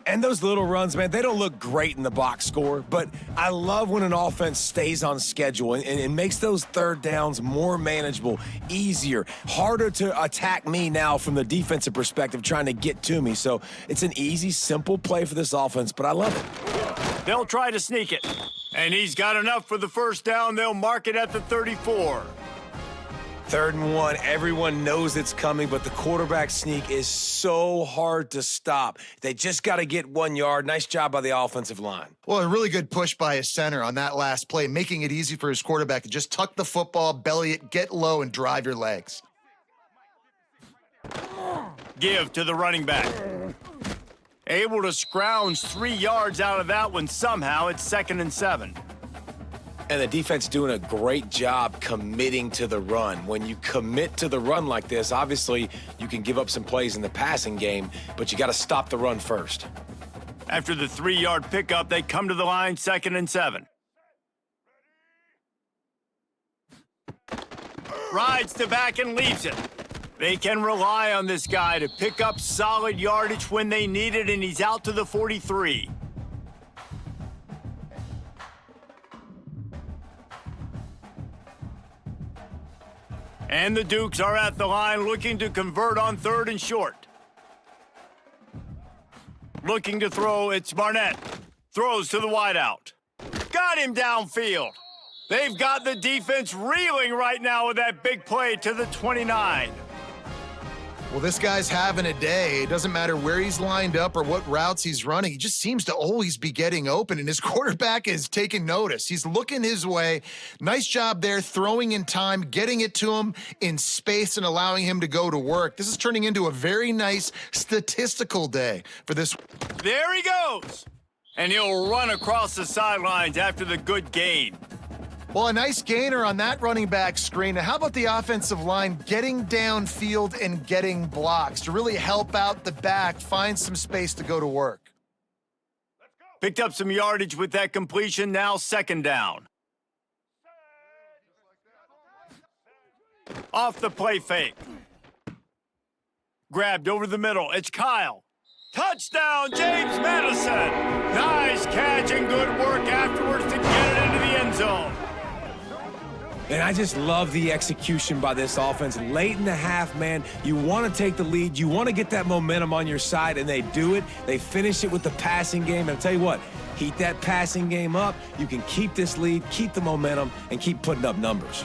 And those little runs, man, they don't look great in the box score, but I love when an offense stays on schedule and makes those third downs more manageable, easier, harder to attack me now from the defensive perspective trying to get to me. So it's an easy, simple play for this offense, but I love it. They'll try to sneak it. And he's got enough for the first down. They'll mark it at the 34. 3rd and 1, everyone knows it's coming, but the quarterback sneak is so hard to stop. They just got to get 1 yard. Nice job by the offensive line. Well, a really good push by his center on that last play, making it easy for his quarterback to just tuck the football, belly it, get low, and drive your legs. Give to the running back. Able to scrounge 3 yards out of that one somehow. It's 2nd and 7. And the defense doing a great job committing to the run. When you commit to the run like this, obviously you can give up some plays in the passing game, but you got to stop the run first. After the 3-yard pickup, they come to the line, 2nd and 7. Rides to back and leaves it. They can rely on this guy to pick up solid yardage when they need it, and he's out to the 43. And the Dukes are at the line looking to convert on 3rd and short. Looking to throw, it's Barnett. Throws to the wideout. Got him downfield. They've got the defense reeling right now with that big play to the 29. Well, this guy's having a day. It doesn't matter where he's lined up or what routes he's running. He just seems to always be getting open, and his quarterback is taking notice. He's looking his way. Nice job there, throwing in time, getting it to him in space and allowing him to go to work. This is turning into a very nice statistical day for this. There he goes. And he'll run across the sidelines after the good gain. Well, a nice gainer on that running back screen. Now, how about the offensive line getting downfield and getting blocks to really help out the back, find some space to go to work? Picked up some yardage with that completion, now 2nd down. Off the play fake. Grabbed over the middle, it's Kyle. Touchdown, James Madison. Nice catch and good work afterwards to get it into the end zone. And I just love the execution by this offense. Late in the half, man, you want to take the lead. You want to get that momentum on your side, and they do it. They finish it with the passing game. And I'll tell you what, heat that passing game up. You can keep this lead, keep the momentum, and keep putting up numbers.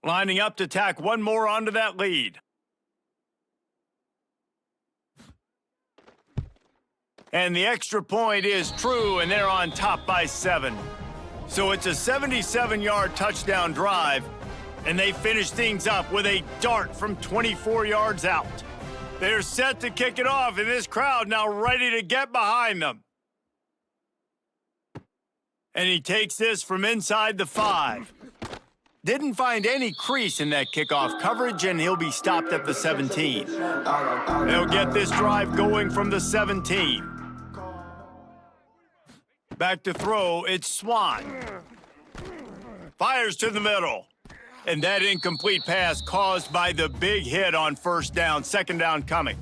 Lining up to tack one more onto that lead. And the extra point is true, and they're on top by 7. So it's a 77-yard touchdown drive, and they finish things up with a dart from 24 yards out. They're set to kick it off, and this crowd now ready to get behind them. And he takes this from inside the 5. Didn't find any crease in that kickoff coverage, and he'll be stopped at the 17. They'll get this drive going from the 17. Back to throw, it's Swan. Fires to the middle. And that incomplete pass caused by the big hit on 1st down, 2nd down coming.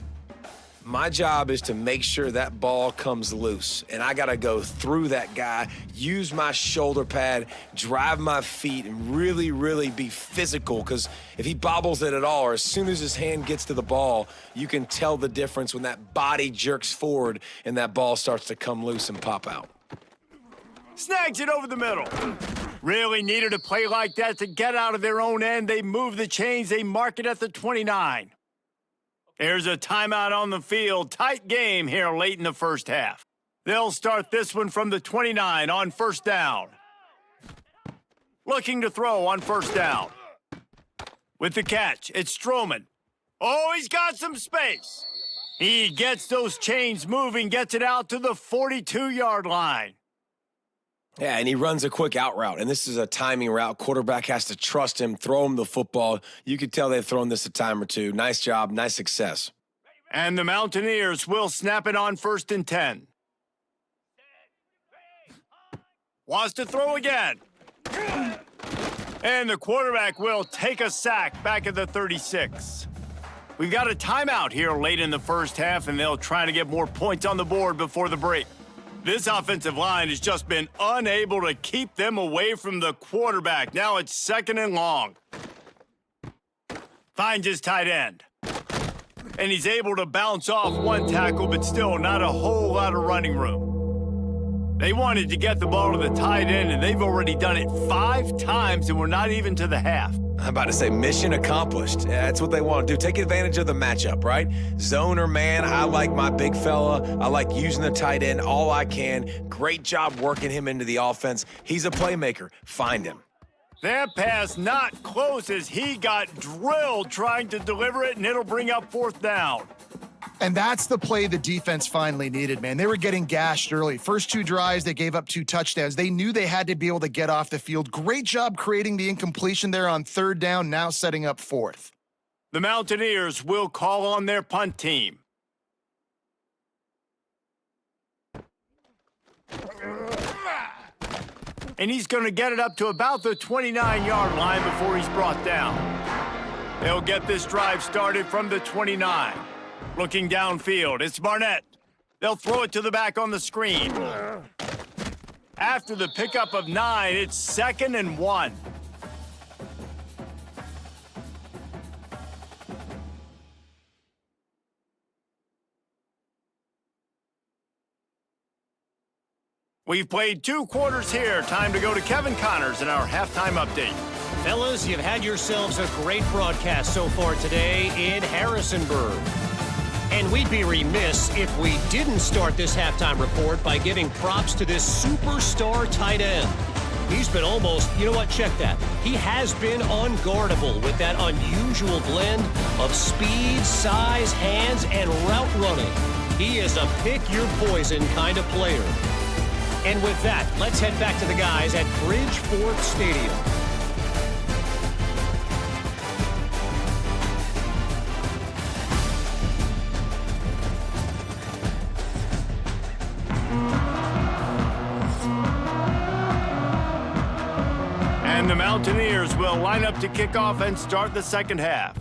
My job is to make sure that ball comes loose, and I got to go through that guy, use my shoulder pad, drive my feet, and really, really be physical, because if he bobbles it at all, or as soon as his hand gets to the ball, you can tell the difference when that body jerks forward and that ball starts to come loose and pop out. Snags it over the middle. Really needed a play like that to get out of their own end. They move the chains. They mark it at the 29. There's a timeout on the field. Tight game here late in the 1st half. They'll start this one from the 29 on 1st down. Looking to throw on 1st down. With the catch, it's Stroman. Oh, he's got some space. He gets those chains moving, gets it out to the 42-yard line. Yeah, and he runs a quick out route, and this is a timing route. Quarterback has to trust him, throw him the football. You could tell they've thrown this a time or two. Nice job, nice success. And the Mountaineers will snap it on 1st and 10. Wants to throw again. And the quarterback will take a sack back at the 36. We've got a timeout here late in the first half, and they'll try to get more points on the board before the break. This offensive line has just been unable to keep them away from the quarterback. Now it's 2nd and long. Finds his tight end. And he's able to bounce off one tackle, but still not a whole lot of running room. They wanted to get the ball to the tight end, and they've already done it 5 times, and we're not even to the half. I'm about to say mission accomplished. That's what they want to do. Take advantage of the matchup, right? Zone or man, I like my big fella. I like using the tight end all I can. Great job working him into the offense. He's a playmaker. Find him. That pass not close as he got drilled trying to deliver it, and it'll bring up 4th down. And that's the play the defense finally needed, man. They were getting gashed early. First 2 drives, they gave up 2 touchdowns. They knew they had to be able to get off the field. Great job creating the incompletion there on 3rd down, now setting up 4th. The Mountaineers will call on their punt team. And he's going to get it up to about the 29-yard line before he's brought down. They'll get this drive started from the 29. Looking downfield, it's Barnett. They'll throw it to the back on the screen. After the pickup of 9, it's 2nd and 1. We've played 2 quarters here. Time to go to Kevin Connors in our halftime update. Fellas, you've had yourselves a great broadcast so far today in Harrisonburg. And we'd be remiss if we didn't start this halftime report by giving props to this superstar tight end. He's been almost, you know what, check that. He has been unguardable with that unusual blend of speed, size, hands, and route running. He is a pick-your-poison kind of player. And with that, let's head back to the guys at Bridgeforth Stadium. And the Mountaineers will line up to kick off and start the second half.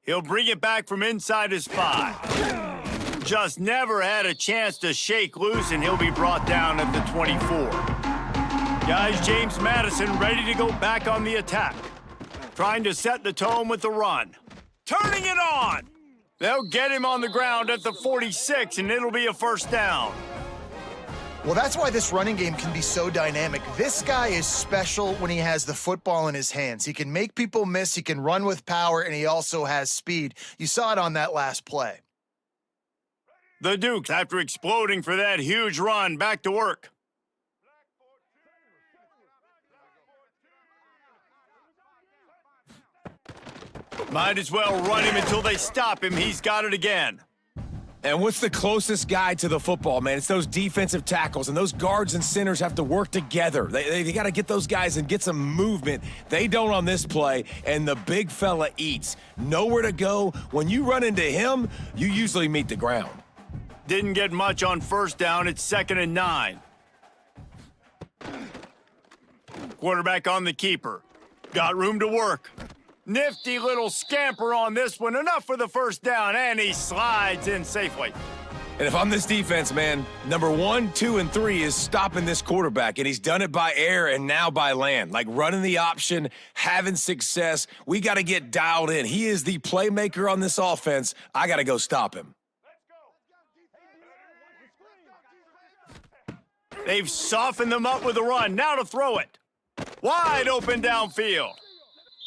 He'll bring it back from inside his 5. Just never had a chance to shake loose, and he'll be brought down at the 24. Guys, James Madison ready to go back on the attack. Trying to set the tone with the run. Turning it on! They'll get him on the ground at the 46, and it'll be a first down. Well, that's why this running game can be so dynamic. This guy is special when he has the football in his hands. He can make people miss, he can run with power, and he also has speed. You saw it on that last play. The Dukes, after exploding for that huge run, back to work. Might as well run him until they stop him. He's got it again. And what's the closest guy to the football, man? It's those defensive tackles, and those guards and centers have to work together. They got to get those guys and get some movement. They don't on this play, and the big fella eats. Nowhere to go. When you run into him, you usually meet the ground. Didn't get much on first down. It's 2nd and 9. Quarterback on the keeper. Got room to work. Nifty little scamper on this one. Enough for the first down, and he slides in safely. And if I'm this defense, man, number 1, 2, and 3 is stopping this quarterback, and he's done it by air and now by land. Like running the option, having success. We got to get dialed in. He is the playmaker on this offense. I got to go stop him. They've softened them up with a run. Now to throw it. Wide open downfield.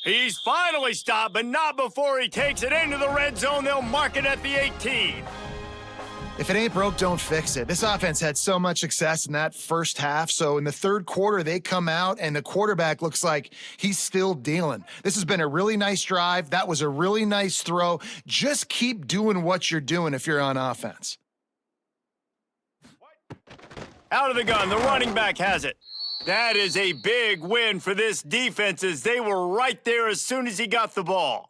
He's finally stopped, but not before he takes it into the red zone. They'll mark it at the 18. If it ain't broke, don't fix it. This offense had so much success in that first half, so in the third quarter, they come out, and the quarterback looks like he's still dealing. This has been a really nice drive. That was a really nice throw. Just keep doing what you're doing if you're on offense. Out of the gun, the running back has it. That is a big win for this defense as they were right there as soon as he got the ball.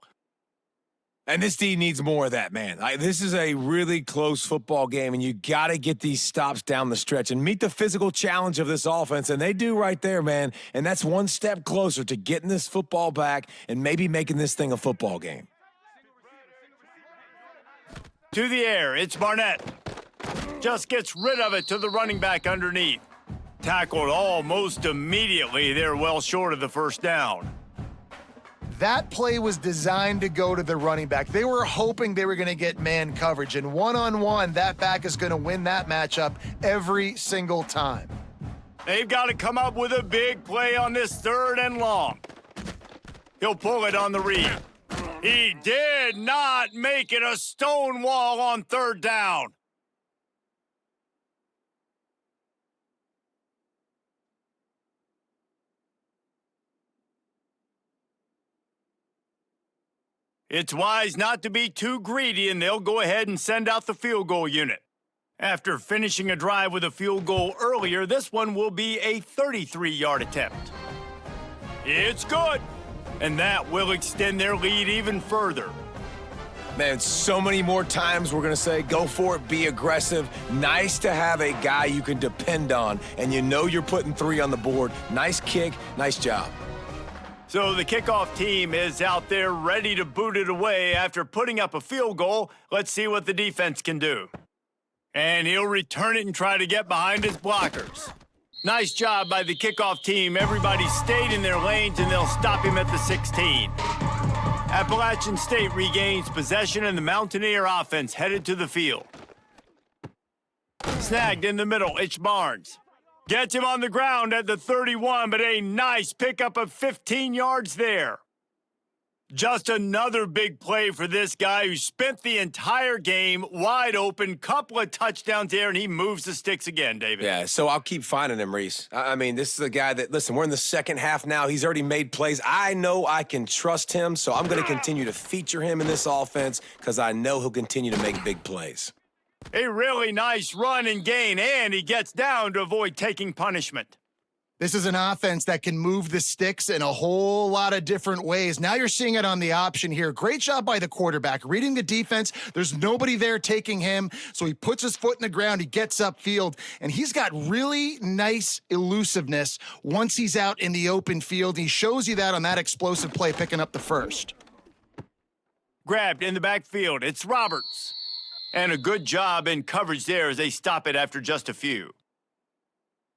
And this D needs more of that, man. This is a really close football game, and you got to get these stops down the stretch and meet the physical challenge of this offense, and they do right there, man. And that's one step closer to getting this football back and maybe making this thing a football game. To the air, it's Barnett. Just gets rid of it to the running back underneath. Tackled almost immediately. They're well short of the first down. That play was designed to go to the running back. They were hoping they were going to get man coverage, and one-on-one, that back is going to win that matchup every single time. They've got to come up with a big play on this 3rd and long. He'll pull it on the read. He did not make it a stone wall on 3rd down. It's wise not to be too greedy, and they'll go ahead and send out the field goal unit. After finishing a drive with a field goal earlier, this one will be a 33-yard attempt. It's good, and that will extend their lead even further. Man, so many more times we're going to say, go for it, be aggressive. Nice to have a guy you can depend on, and you know you're putting 3 on the board. Nice kick, nice job. So the kickoff team is out there ready to boot it away after putting up a field goal. Let's see what the defense can do. And he'll return it and try to get behind his blockers. Nice job by the kickoff team. Everybody stayed in their lanes, and they'll stop him at the 16. Appalachian State regains possession, and the Mountaineer offense headed to the field. Snagged in the middle, it's Barnes. Gets him on the ground at the 31, but a nice pickup of 15 yards there. Just another big play for this guy who spent the entire game wide open, couple of touchdowns there, and he moves the sticks again, David. Yeah, so I'll keep finding him, Reese. I mean, this is a guy that, listen, we're in the second half now. He's already made plays. I know I can trust him, so I'm going to continue to feature him in this offense because I know he'll continue to make big plays. A really nice run and gain, and he gets down to avoid taking punishment. This is an offense that can move the sticks in a whole lot of different ways. Now you're seeing it on the option here. Great job by the quarterback. Reading the defense, there's nobody there taking him, so he puts his foot in the ground, he gets upfield, and he's got really nice elusiveness once he's out in the open field. He shows you that on that explosive play, picking up the first. Grabbed in the backfield, it's Roberts. And a good job in coverage there as they stop it after just a few.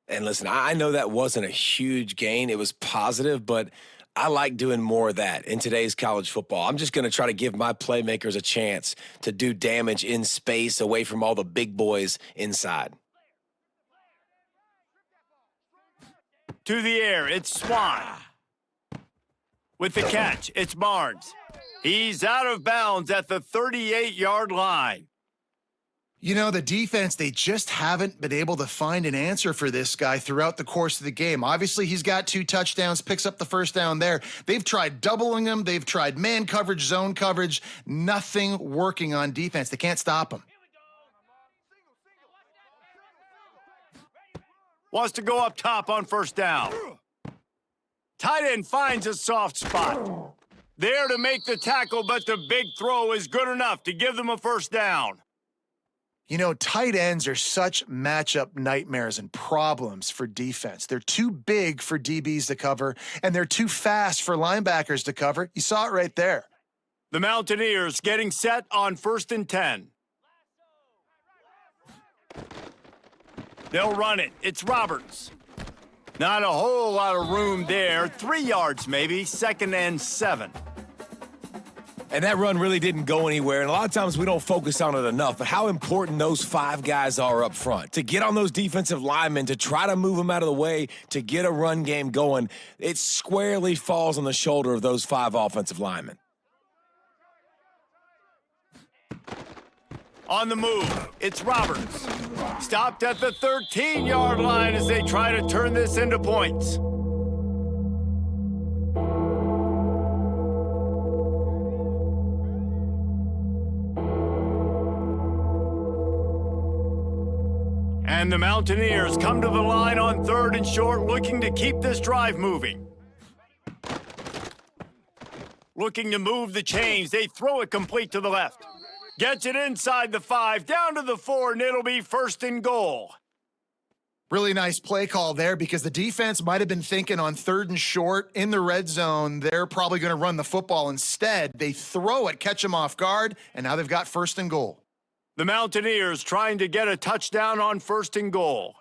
And listen, I know that wasn't a huge gain. It was positive, but I like doing more of that in today's college football. I'm just going to try to give my playmakers a chance to do damage in space away from all the big boys inside. To the air, it's Swan. With the catch, it's Barnes. He's out of bounds at the 38-yard line. You know, the defense, they just haven't been able to find an answer for this guy throughout the course of the game. Obviously, he's got 2 touchdowns, picks up the first down there. They've tried doubling him. They've tried man coverage, zone coverage. Nothing working on defense. They can't stop him. Wants to go up top on first down. Tight end finds a soft spot. There to make the tackle, but the big throw is good enough to give them a first down. You know, tight ends are such matchup nightmares and problems for defense. They're too big for DBs to cover, and they're too fast for linebackers to cover. You saw it right there. The Mountaineers getting set on 1st and 10. They'll run it. It's Roberts. Not a whole lot of room there. 3 yards maybe, 2nd and 7. And that run really didn't go anywhere, and a lot of times we don't focus on it enough, but how important those 5 guys are up front. To get on those defensive linemen, to try to move them out of the way, to get a run game going, it squarely falls on the shoulder of those 5 offensive linemen. On the move, it's Roberts. Stopped at the 13-yard line as they try to turn this into points. And the Mountaineers come to the line on 3rd and short, looking to keep this drive moving. looking to move the chains. They throw it complete to the left. Gets it inside the 5, down to the 4, and it'll be 1st and goal. Really nice play call there because the defense might have been thinking on 3rd and short in the red zone, they're probably going to run the football. Instead, they throw it, catch them off guard, and now they've got 1st and goal. The Mountaineers trying to get a touchdown on 1st and goal.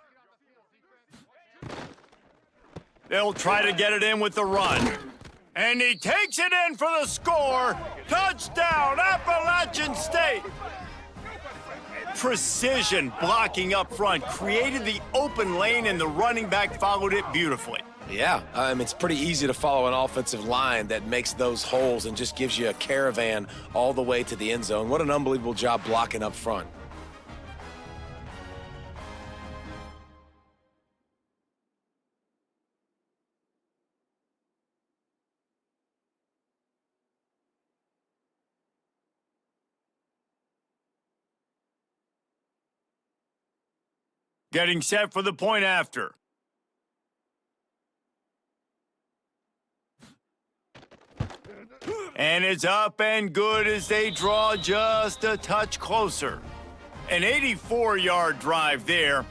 They'll try to get it in with the run. And he takes it in for the score. Touchdown, Appalachian State. Precision blocking up front created the open lane, and the running back followed it beautifully. Yeah, it's pretty easy to follow an offensive line that makes those holes and just gives you a caravan all the way to the end zone. What an unbelievable job blocking up front. Getting set for the point after. And it's up and good as they draw just a touch closer. An 84-yard drive there,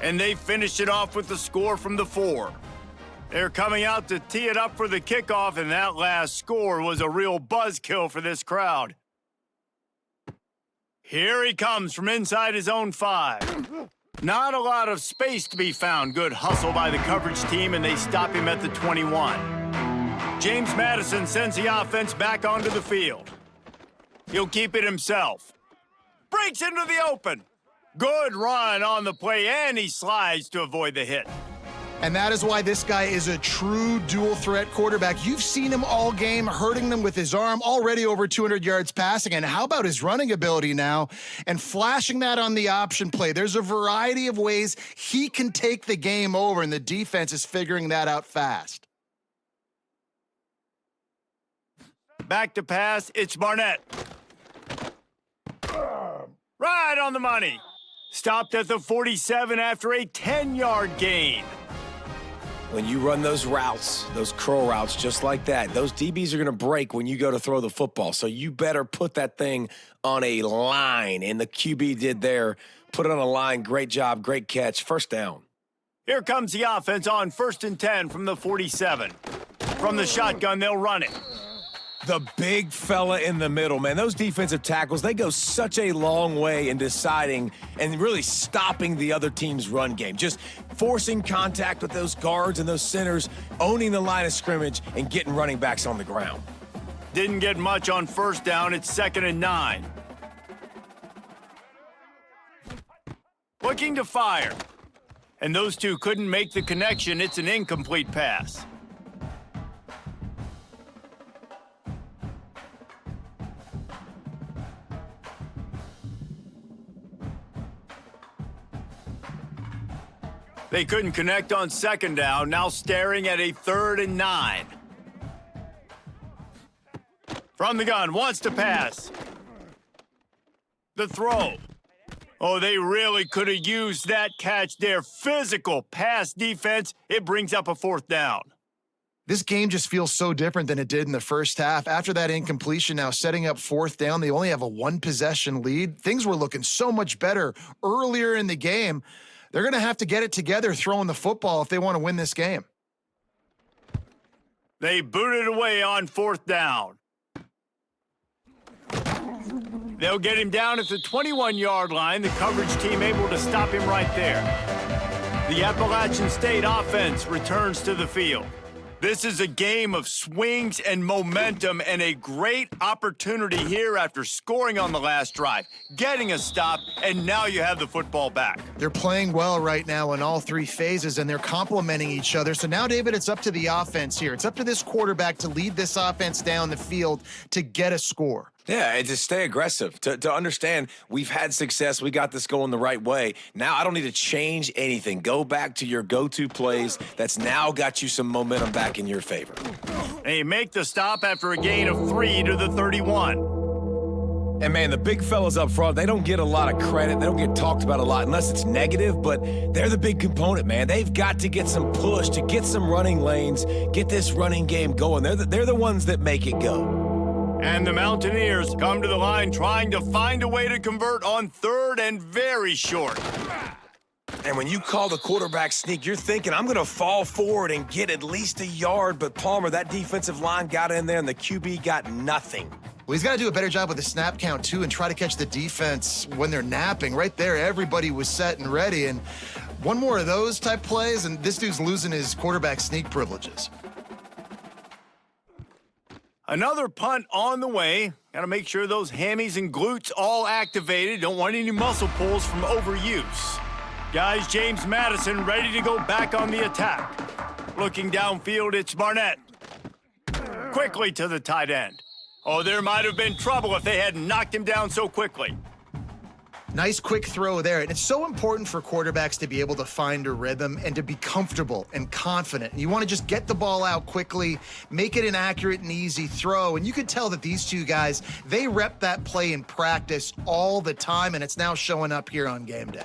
and they finish it off with the score from the 4. They're coming out to tee it up for the kickoff, and that last score was a real buzzkill for this crowd. Here he comes from inside his own 5. Not a lot of space to be found. Good hustle by the coverage team, and they stop him at the 21. James Madison sends the offense back onto the field. He'll keep it himself. Breaks into the open. Good run on the play, and he slides to avoid the hit. And that is why this guy is a true dual-threat quarterback. You've seen him all game, hurting them with his arm, already over 200 yards passing. And how about his running ability now? And flashing that on the option play. There's a variety of ways he can take the game over, and the defense is figuring that out fast. Back to pass, it's Barnett. Right on the money. Stopped at the 47 after a 10-yard gain. When you run those routes, those curl routes just like that, those DBs are going to break when you go to throw the football. So you better put that thing on a line, and the QB did there. Put it on a line. Great job, great catch. 1st down. Here comes the offense on 1st and 10 from the 47. From the shotgun, they'll run it. The big fella in the middle, man. Those defensive tackles, they go such a long way in deciding and really stopping the other team's run game. Just forcing contact with those guards and those centers, owning the line of scrimmage, and getting running backs on the ground. Didn't get much on 1st down. It's 2nd and 9. Looking to fire. And those two couldn't make the connection. It's an incomplete pass. They couldn't connect on 2nd down, now staring at a 3rd and 9. From the gun, wants to pass. The throw. Oh, they really could have used that catch there. Physical pass defense. It brings up a 4th down. This game just feels so different than it did in the first half. After that incompletion, now setting up 4th down, they only have a 1-possession lead. Things were looking so much better earlier in the game. They're going to have to get it together throwing the football if they want to win this game. They boot it away on 4th down. They'll get him down at the 21-yard line. The coverage team able to stop him right there. The Appalachian State offense returns to the field. This is a game of swings and momentum, and a great opportunity here after scoring on the last drive, getting a stop, and now you have the football back. They're playing well right now in all 3 phases, and they're complementing each other. So now, David, it's up to the offense here. It's up to this quarterback to lead this offense down the field to get a score. Yeah, and to stay aggressive, to understand we've had success, we got this going the right way. Now I don't need to change anything. Go back to your go-to plays. That's now got you some momentum back in your favor. They make the stop after a gain of 3 to the 31. And, man, the big fellas up front, they don't get a lot of credit. They don't get talked about a lot unless it's negative, but they're the big component, man. They've got to get some push, to get some running lanes, get this running game going. They're the ones that make it go. And the Mountaineers come to the line trying to find a way to convert on third and very short. And when you call the quarterback sneak, you're thinking, I'm going to fall forward and get at least a yard. But, Palmer, that defensive line got in there, and the QB got nothing. Well, he's got to do a better job with the snap count, too, and try to catch the defense when they're napping. Right there, everybody was set and ready. And one more of those type plays, and this dude's losing his quarterback sneak privileges. Another punt on the way. Got to make sure those hammies and glutes all activated. Don't want any muscle pulls from overuse. Guys, James Madison ready to go back on the attack. Looking downfield, it's Barnett. Quickly to the tight end. Oh, there might have been trouble if they hadn't knocked him down so quickly. Nice quick throw there. And it's so important for quarterbacks to be able to find a rhythm and to be comfortable and confident. You want to just get the ball out quickly, make it an accurate and easy throw. And you could tell that these two guys, they rep that play in practice all the time, and it's now showing up here on game day.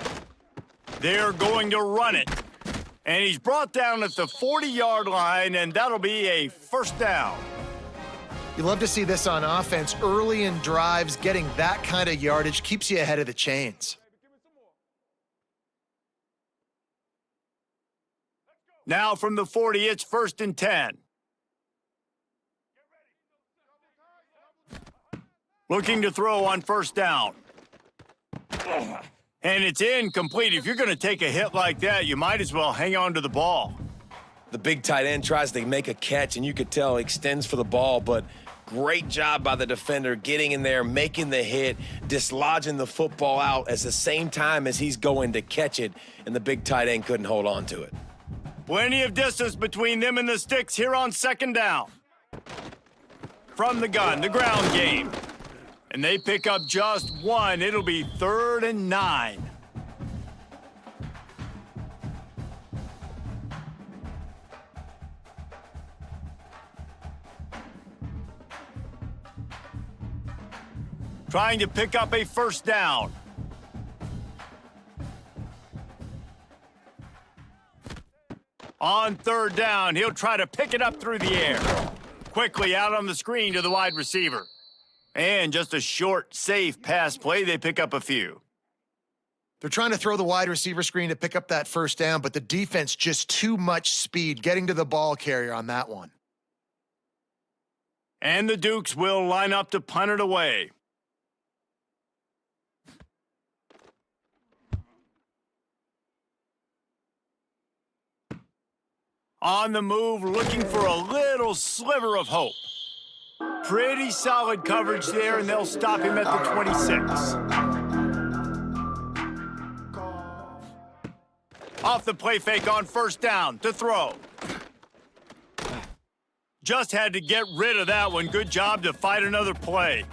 They're going to run it. And he's brought down at the 40-yard line, and that'll be a first down. You love to see this on offense. Early in drives, getting that kind of yardage keeps you ahead of the chains. Now from the 40, it's 1st and 10. Looking to throw on first down. And it's incomplete. If you're going to take a hit like that, you might as well hang on to the ball. The big tight end tries to make a catch, and you could tell he extends for the ball, but great job by the defender getting in there, making the hit, dislodging the football out at the same time as he's going to catch it, and the big tight end couldn't hold on to it. Plenty of distance between them and the sticks here on 2nd down. From the gun, the ground game. And they pick up just one. It'll be 3rd and 9. Trying to pick up a first down. On 3rd down, he'll try to pick it up through the air. Quickly out on the screen to the wide receiver. And just a short, safe pass play, they pick up a few. They're trying to throw the wide receiver screen to pick up that first down, but the defense just too much speed getting to the ball carrier on that one. And the Dukes will line up to punt it away. On the move, looking for a little sliver of hope. Pretty solid coverage there, and they'll stop him at the 26. Off the play fake on first down to throw. Just had to get rid of that one. Good job to fight another play.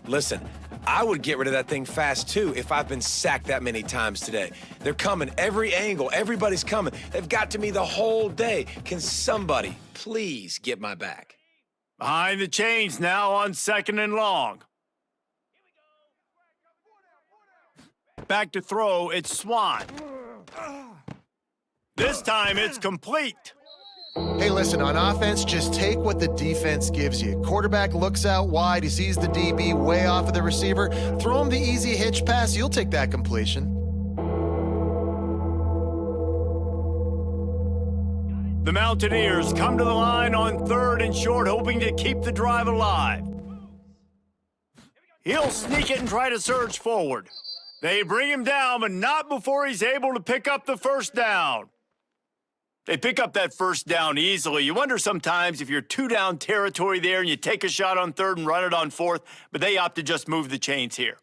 Listen, I would get rid of that thing fast, too, if I've been sacked that many times today. They're coming every angle. Everybody's coming. They've got to me the whole day. Can somebody please get my back? Behind the chains now on 2nd and long. Back to throw, it's Swan. This time it's complete. Hey, listen, on offense, just take what the defense gives you. Quarterback looks out wide, he sees the DB way off of the receiver. Throw him the easy hitch pass, you'll take that completion. The Mountaineers come to the line on 3rd and short, hoping to keep the drive alive. He'll sneak it and try to surge forward. They bring him down, but not before he's able to pick up the first down. They pick up that first down easily. You wonder sometimes if you're 2-down territory there and you take a shot on 3rd and run it on 4th, but they opt to just move the chains here.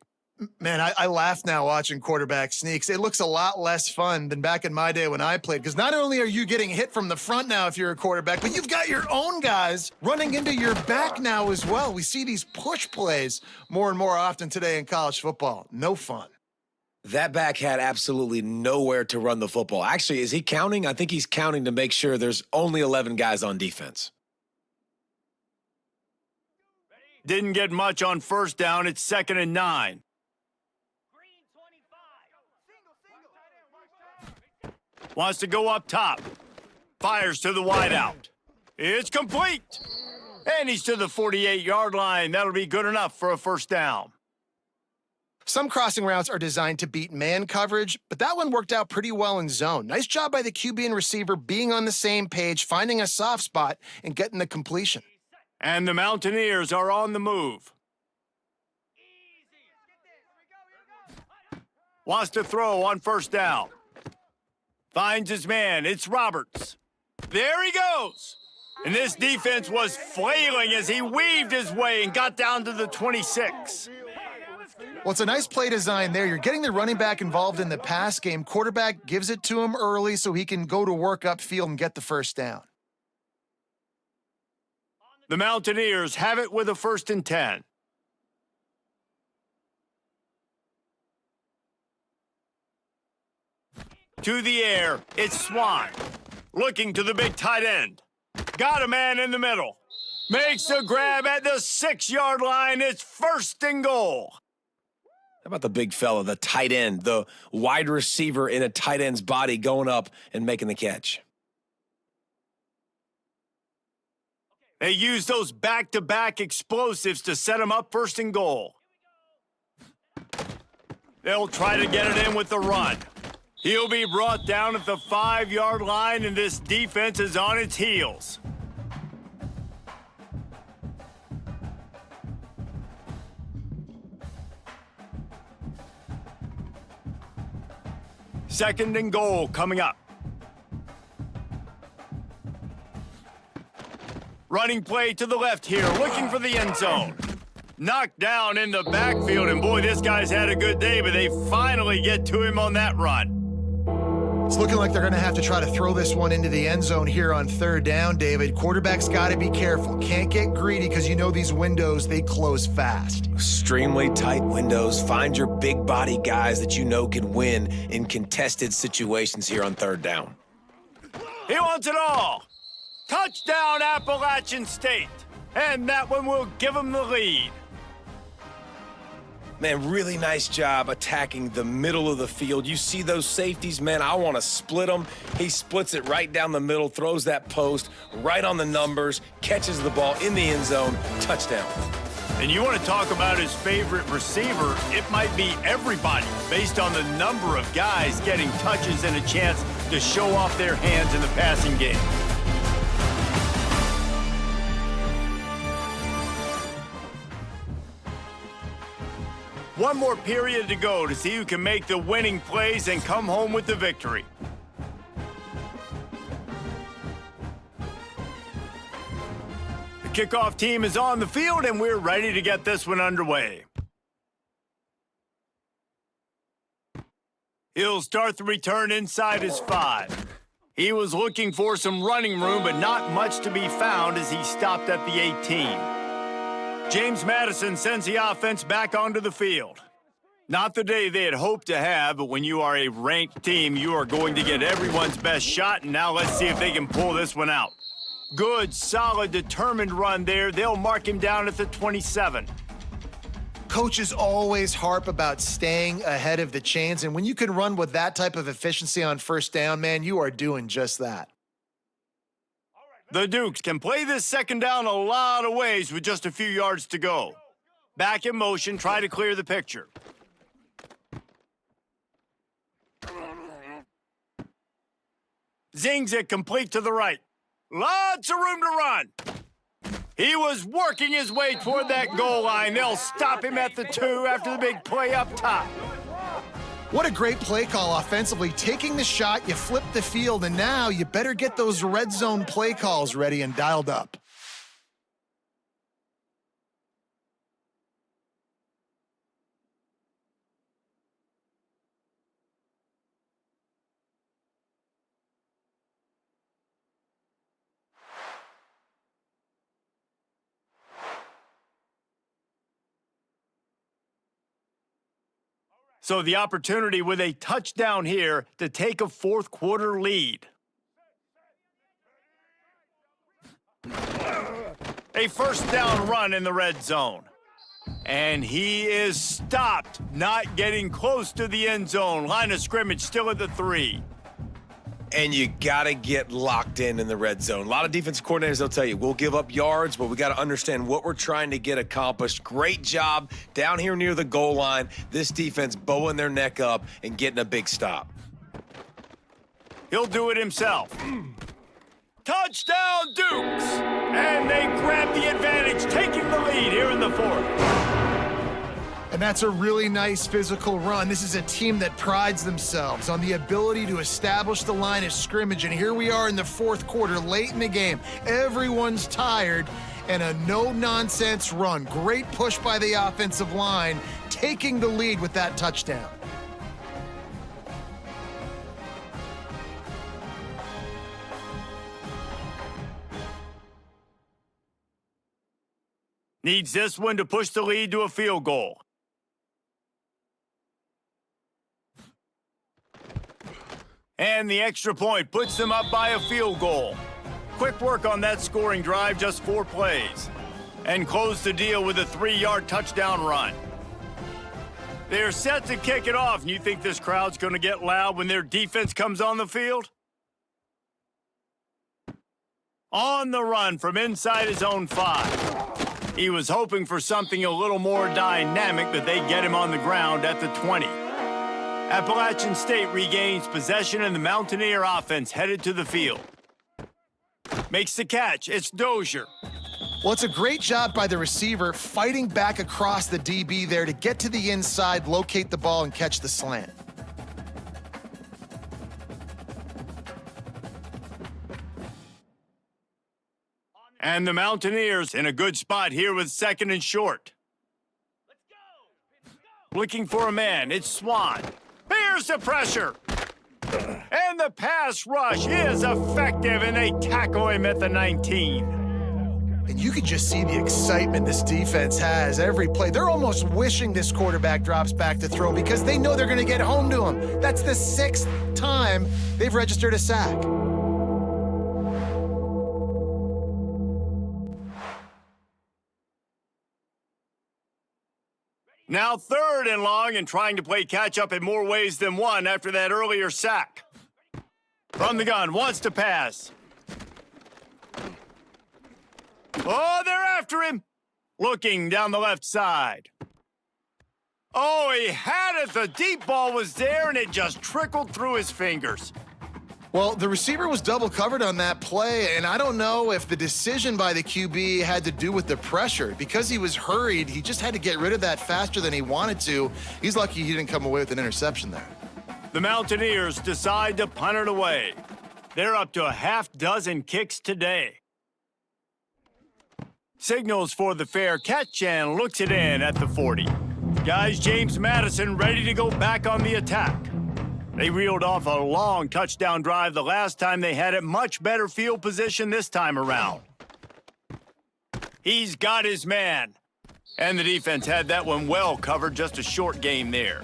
Man, I laugh now watching quarterback sneaks. It looks a lot less fun than back in my day when I played, because not only are you getting hit from the front now if you're a quarterback, but you've got your own guys running into your back now as well. We see these push plays more and more often today in college football. No fun. That back had absolutely nowhere to run the football. Actually, is he counting? I think he's counting to make sure there's only 11 guys on defense. Didn't get much on first down. It's 2nd and 9. Wants to go up top. Fires to the wideout. It's complete. And he's to the 48-yard line. That'll be good enough for a first down. Some crossing routes are designed to beat man coverage, but that one worked out pretty well in zone. Nice job by the QB and receiver being on the same page, finding a soft spot, and getting the completion. And the Mountaineers are on the move. Wants to throw on first down. Finds his man. It's Roberts. There he goes. And this defense was flailing as he weaved his way and got down to the 26. Well, it's a nice play design there. You're getting the running back involved in the pass game. Quarterback gives it to him early so he can go to work upfield and get the first down. The Mountaineers have it with a 1st and 10. To the air, it's Swan. Looking to the big tight end. Got a man in the middle. Makes a grab at the 6-yard line. It's 1st and goal. How about the big fella, the tight end, the wide receiver in a tight end's body going up and making the catch? They use those back-to-back explosives to set him up 1st and goal. They'll try to get it in with the run. He'll be brought down at the 5-yard line, and this defense is on its heels. Second and goal coming up. Running play to the left here, looking for the end zone. Knocked down in the backfield, and boy, this guy's had a good day, but they finally get to him on that run. It's looking like they're going to have to try to throw this one into the end zone here on 3rd down, David. Quarterback's got to be careful. Can't get greedy because you know these windows, they close fast. Extremely tight windows. Find your big body guys that you know can win in contested situations here on 3rd down. He wants it all. Touchdown, Appalachian State. And that one will give him the lead. Man, really nice job attacking the middle of the field. You see those safeties, man, I want to split them. He splits it right down the middle, throws that post right on the numbers, catches the ball in the end zone, touchdown. And you want to talk about his favorite receiver, it might be everybody based on the number of guys getting touches and a chance to show off their hands in the passing game. One more period to go to see who can make the winning plays and come home with the victory. The kickoff team is on the field, and we're ready to get this one underway. He'll start the return inside his 5. He was looking for some running room, but not much to be found as he stopped at the 18. James Madison sends the offense back onto the field. Not the day they had hoped to have, but when you are a ranked team, you are going to get everyone's best shot, and now let's see if they can pull this one out. Good, solid, determined run there. They'll mark him down at the 27. Coaches always harp about staying ahead of the chains, and when you can run with that type of efficiency on 1st down, man, you are doing just that. The Dukes can play this 2nd down a lot of ways with just a few yards to go. Back in motion, try to clear the picture. Zings it complete to the right. Lots of room to run. He was working his way toward that goal line. They'll stop him at the 2 after the big play up top. What a great play call offensively. Taking the shot, you flip the field, and now you better get those red zone play calls ready and dialed up. So the opportunity with a touchdown here to take a 4th quarter lead. A 1st down run in the red zone. And he is stopped, not getting close to the end zone. Line of scrimmage still at the 3. and you got to get locked in the red zone. A lot of defensive coordinators, they'll tell you, we'll give up yards, but we got to understand what we're trying to get accomplished. Great job down here near the goal line. This defense bowing their neck up and getting a big stop. He'll do it himself. Touchdown, Dukes! And they grab the advantage, taking the lead here in the fourth. And that's a really nice physical run. This is a team that prides themselves on the ability to establish the line of scrimmage. And here we are in the fourth quarter, late in the game. Everyone's tired, and a no-nonsense run. Great push by the offensive line, taking the lead with that touchdown. Needs this one to push the lead to a field goal. And the extra point puts them up by a field goal. Quick work on that scoring drive, just 4 plays. And close the deal with a 3-yard touchdown run. They're set to kick it off, and you think this crowd's going to get loud when their defense comes on the field? On the run from inside his own 5. He was hoping for something a little more dynamic, but they get him on the ground at the 20. Appalachian State regains possession, and the Mountaineer offense headed to the field. Makes the catch. It's Dozier. Well, it's a great job by the receiver fighting back across the DB there to get to the inside, locate the ball, and catch the slant. And the Mountaineers in a good spot here with 2nd and short. Looking for a man. It's Swan. Here's the pressure. And the pass rush is effective, and they tackle him at the 19. And you can just see the excitement this defense has every play. They're almost wishing this quarterback drops back to throw because they know they're going to get home to him. That's the 6th time they've registered a sack. Now 3rd and long, and trying to play catch-up in more ways than one after that earlier sack. From the gun, wants to pass. Oh, they're after him. Looking down the left side. Oh, he had it. The deep ball was there, and it just trickled through his fingers. Well, the receiver was double covered on that play, and I don't know if the decision by the QB had to do with the pressure. Because he was hurried, he just had to get rid of that faster than he wanted to. He's lucky he didn't come away with an interception there. The Mountaineers decide to punt it away. They're up to a half-dozen kicks today. Signals for the fair catch and looks it in at the 40. Guys, James Madison ready to go back on the attack. They reeled off a long touchdown drive the last time they had it. Much better field position this time around. He's got his man. And the defense had that one well covered, just a short game there.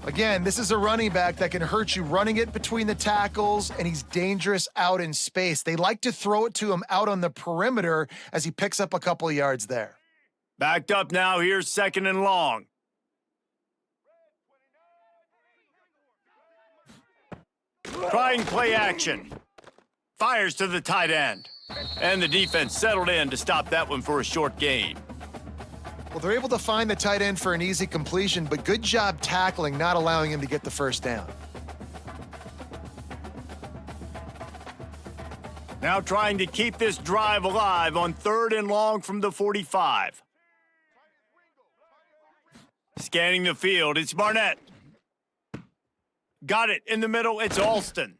Again, this is a running back that can hurt you running it between the tackles, and he's dangerous out in space. They like to throw it to him out on the perimeter as he picks up a couple of yards there. Backed up now, here's 2nd and long. Trying play action. Fires to the tight end. And the defense settled in to stop that one for a short gain. Well, they're able to find the tight end for an easy completion, but good job tackling, not allowing him to get the first down. Now trying to keep this drive alive on 3rd and long from the 45. Scanning the field, it's Barnett. Got it in the middle, it's Alston.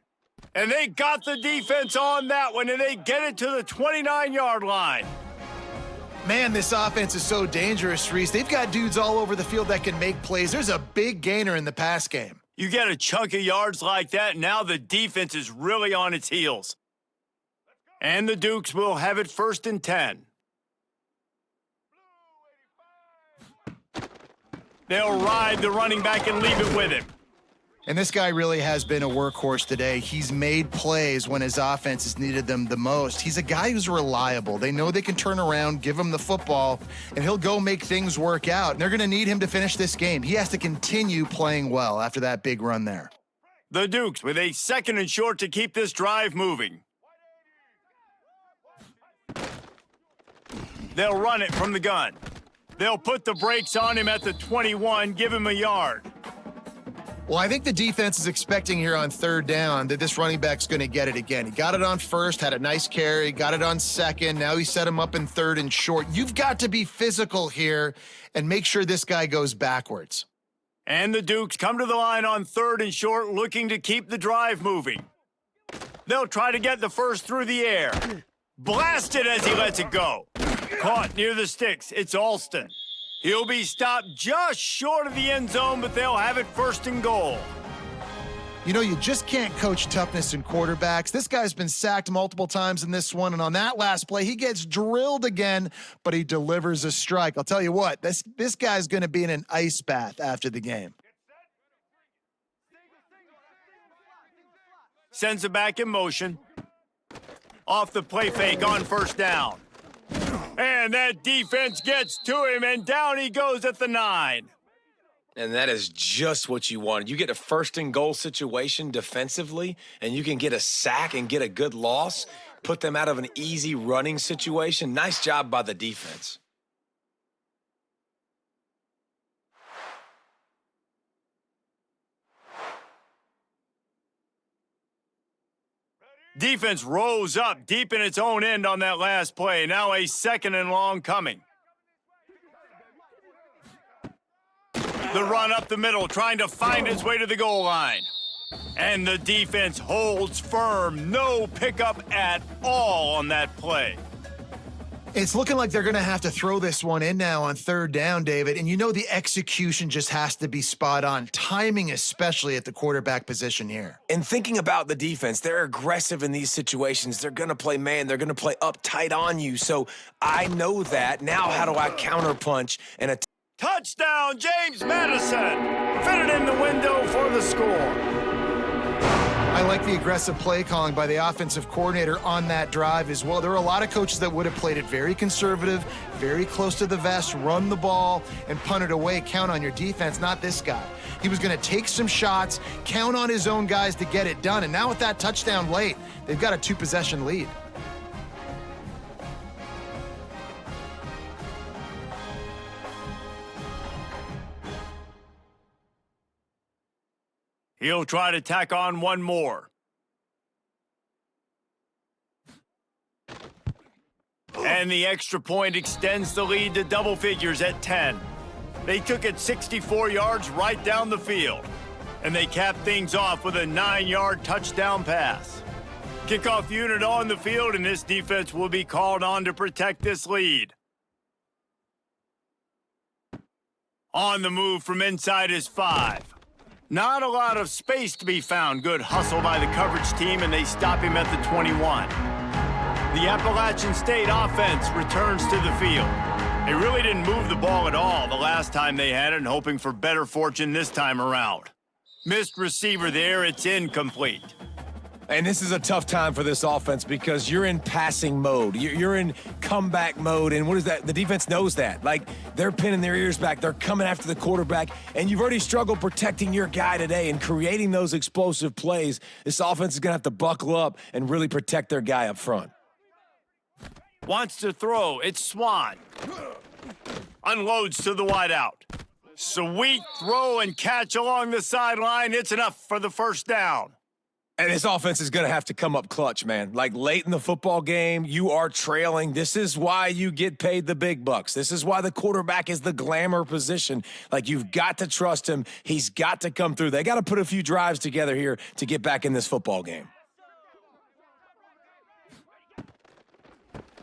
And they got the defense on that one, and they get it to the 29-yard line. Man, this offense is so dangerous, Reese. They've got dudes all over the field that can make plays. There's a big gainer in the pass game. You get a chunk of yards like that, now the defense is really on its heels. And the Dukes will have it 1st and 10. They'll ride the running back and leave it with him. And this guy really has been a workhorse today. He's made plays when his offense has needed them the most. He's a guy who's reliable. They know they can turn around, give him the football, and he'll go make things work out. And they're going to need him to finish this game. He has to continue playing well after that big run there. The Dukes with a 2nd and short to keep this drive moving. They'll run it from the gun. They'll put the brakes on him at the 21, give him a yard. Well, I think the defense is expecting here on 3rd down that this running back's going to get it again. He got it on 1st, had a nice carry, got it on 2nd. Now he set him up in 3rd and short. You've got to be physical here and make sure this guy goes backwards. And the Dukes come to the line on 3rd and short, looking to keep the drive moving. They'll try to get the first through the air. Blasted as he lets it go. Caught near the sticks. It's Alston. He'll be stopped just short of the end zone, but they'll have it 1st and goal. You know, you just can't coach toughness in quarterbacks. This guy's been sacked multiple times in this one, and on that last play, he gets drilled again, but he delivers a strike. I'll tell you what, this guy's going to be in an ice bath after the game. Sends it back in motion. Off the play fake on 1st down. And that defense gets to him, and down he goes at the 9. And that is just what you wanted. You get a 1st and goal situation defensively, and you can get a sack and get a good loss, put them out of an easy running situation. Nice job by the defense. Defense rose up deep in its own end on that last play. Now a 2nd and long coming. The run up the middle, trying to find its way to the goal line. And the defense holds firm. No pickup at all on that play. It's looking like they're going to have to throw this one in now on 3rd down, David. And you know the execution just has to be spot on. Timing, especially at the quarterback position here. And thinking about the defense, they're aggressive in these situations. They're going to play man. They're going to play up tight on you. So I know that. Now how do I counterpunch and touchdown, James Madison! Fitted in the window for the score. I like the aggressive play calling by the offensive coordinator on that drive as well. There are a lot of coaches that would have played it very conservative, very close to the vest, run the ball, and punt it away. Count on your defense, not this guy. He was going to take some shots, count on his own guys to get it done. And now with that touchdown late, they've got a 2-possession lead. He'll try to tack on one more. And the extra point extends the lead to double figures at 10. They took it 64 yards right down the field. And they capped things off with a 9-yard touchdown pass. Kickoff unit on the field, and this defense will be called on to protect this lead. On the move from inside is 5. Not a lot of space to be found. Good hustle by the coverage team, and they stop him at the 21. The Appalachian State offense returns to the field. They really didn't move the ball at all the last time they had it, and hoping for better fortune this time around. Missed receiver there, it's incomplete. And this is a tough time for this offense because you're in passing mode. You're in comeback mode, and what is that? The defense knows that. Like, they're pinning their ears back. They're coming after the quarterback, and you've already struggled protecting your guy today and creating those explosive plays. This offense is going to have to buckle up and really protect their guy up front. Wants to throw. It's Swan. Unloads to the wideout. Sweet throw and catch along the sideline. It's enough for the 1st down. And this offense is going to have to come up clutch, man. Like, late in the football game, you are trailing. This is why you get paid the big bucks. This is why the quarterback is the glamour position. Like, you've got to trust him. He's got to come through. They got to put a few drives together here to get back in this football game.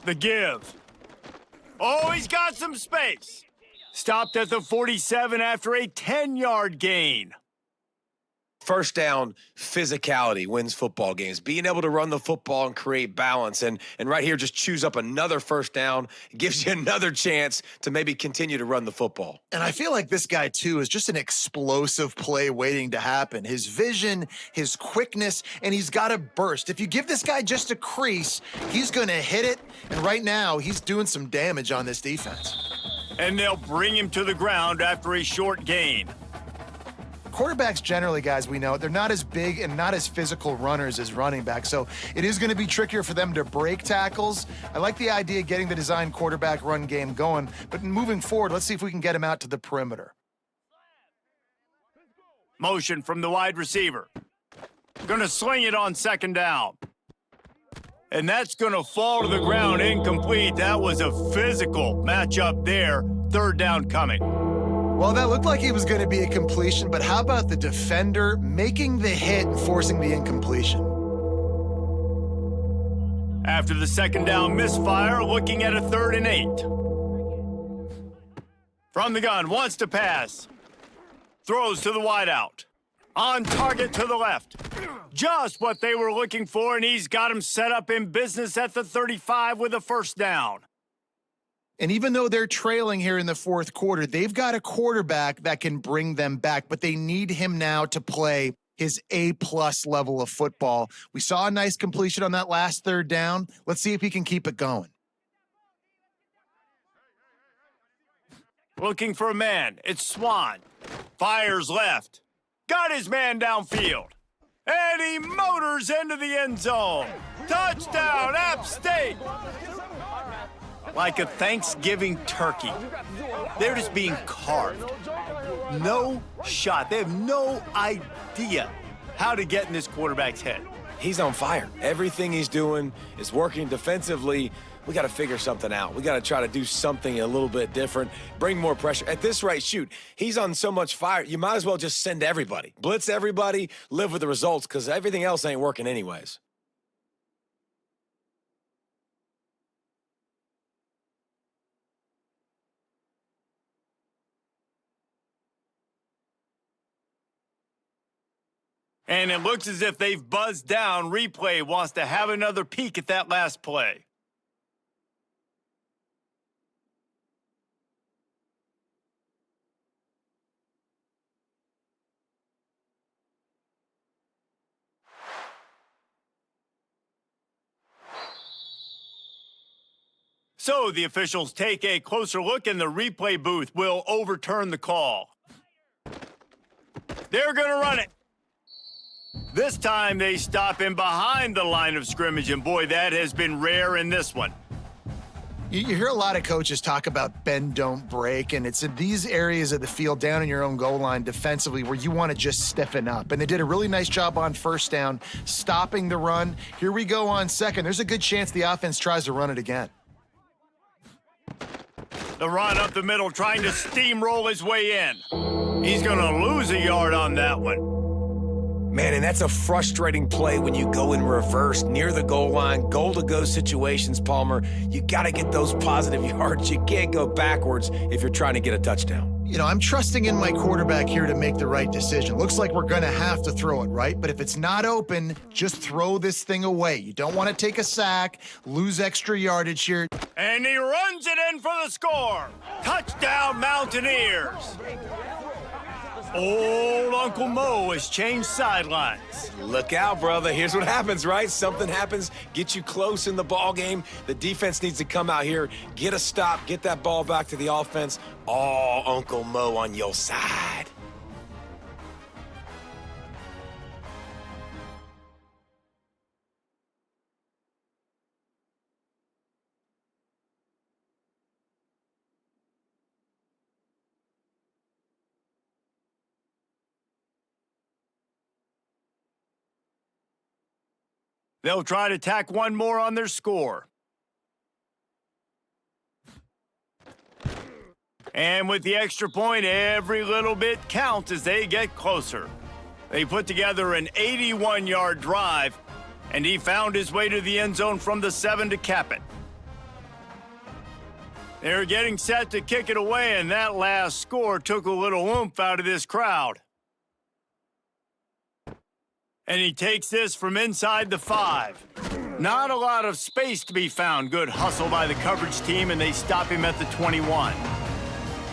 The give. Oh, he's got some space. Stopped at the 47 after a 10-yard gain. 1st down, physicality wins football games. Being able to run the football and create balance. And right here, just choose up another 1st down. Gives you another chance to maybe continue to run the football. And I feel like this guy, too, is just an explosive play waiting to happen. His vision, his quickness, and he's got a burst. If you give this guy just a crease, he's going to hit it. And right now, he's doing some damage on this defense. And they'll bring him to the ground after a short gain. quarterbacks generally, guys, we know, they're not as big and not as physical runners as running backs, so it is going to be trickier for them to break tackles. I like the idea of getting the design quarterback run game going, but moving forward, let's see if we can get him out to the perimeter. Motion from the wide receiver. Gonna sling it on second down. And that's gonna fall to the ground incomplete. That was a physical matchup there. Third down coming. Well, that looked like it was going to be a completion, but how about the defender making the hit and forcing the incompletion? After the second down misfire, looking at a 3rd and 8. From the gun, wants to pass. Throws to the wideout. On target to the left. Just what they were looking for, and he's got him set up in business at the 35 with a first down. And even though they're trailing here in the fourth quarter, they've got a quarterback that can bring them back, but they need him now to play his A-plus level of football. We saw a nice completion on that last 3rd down. Let's see if he can keep it going. Looking for a man. It's Swan. Fires left. Got his man downfield. And he motors into the end zone. Touchdown, App State! Like a Thanksgiving turkey. They're just being carved. No shot. They have no idea how to get in this quarterback's head. He's on fire. Everything he's doing is working defensively. We got to figure something out. We got to try to do something a little bit different, bring more pressure. At this rate, shoot, he's on so much fire, you might as well just send everybody. Blitz everybody, live with the results, because everything else ain't working anyways. And it looks as if they've buzzed down. Replay wants to have another peek at that last play. So the officials take a closer look, and the replay booth will overturn the call. They're going to run it. This time they stop him behind the line of scrimmage, and boy, that has been rare in this one. You hear a lot of coaches talk about bend, don't break, and it's in these areas of the field down in your own goal line defensively where you want to just stiffen up. And they did a really nice job on first down, stopping the run. Here we go on second. There's a good chance the offense tries to run it again. The run up the middle, trying to steamroll his way in. He's going to lose a yard on that one. Man, and that's a frustrating play when you go in reverse near the goal line, goal-to-go situations, Palmer. You got to get those positive yards. You can't go backwards if you're trying to get a touchdown. You know, I'm trusting in my quarterback here to make the right decision. Looks like we're going to have to throw it, right? But if it's not open, just throw this thing away. You don't want to take a sack, lose extra yardage here. And he runs it in for the score. Touchdown, Mountaineers. Old Uncle Mo has changed sidelines. Look out, brother. Here's what happens, right? Something happens, get you close in the ball game. The defense needs to come out here, get a stop, get that ball back to the offense. All Uncle Mo on your side. They'll try to tack one more on their score. And with the extra point, every little bit counts as they get closer. They put together an 81-yard drive, and he found his way to the end zone from the 7 to cap it. They're getting set to kick it away, and that last score took a little oomph out of this crowd. And he takes this from inside the 5. Not a lot of space to be found. Good hustle by the coverage team, and they stop him at the 21.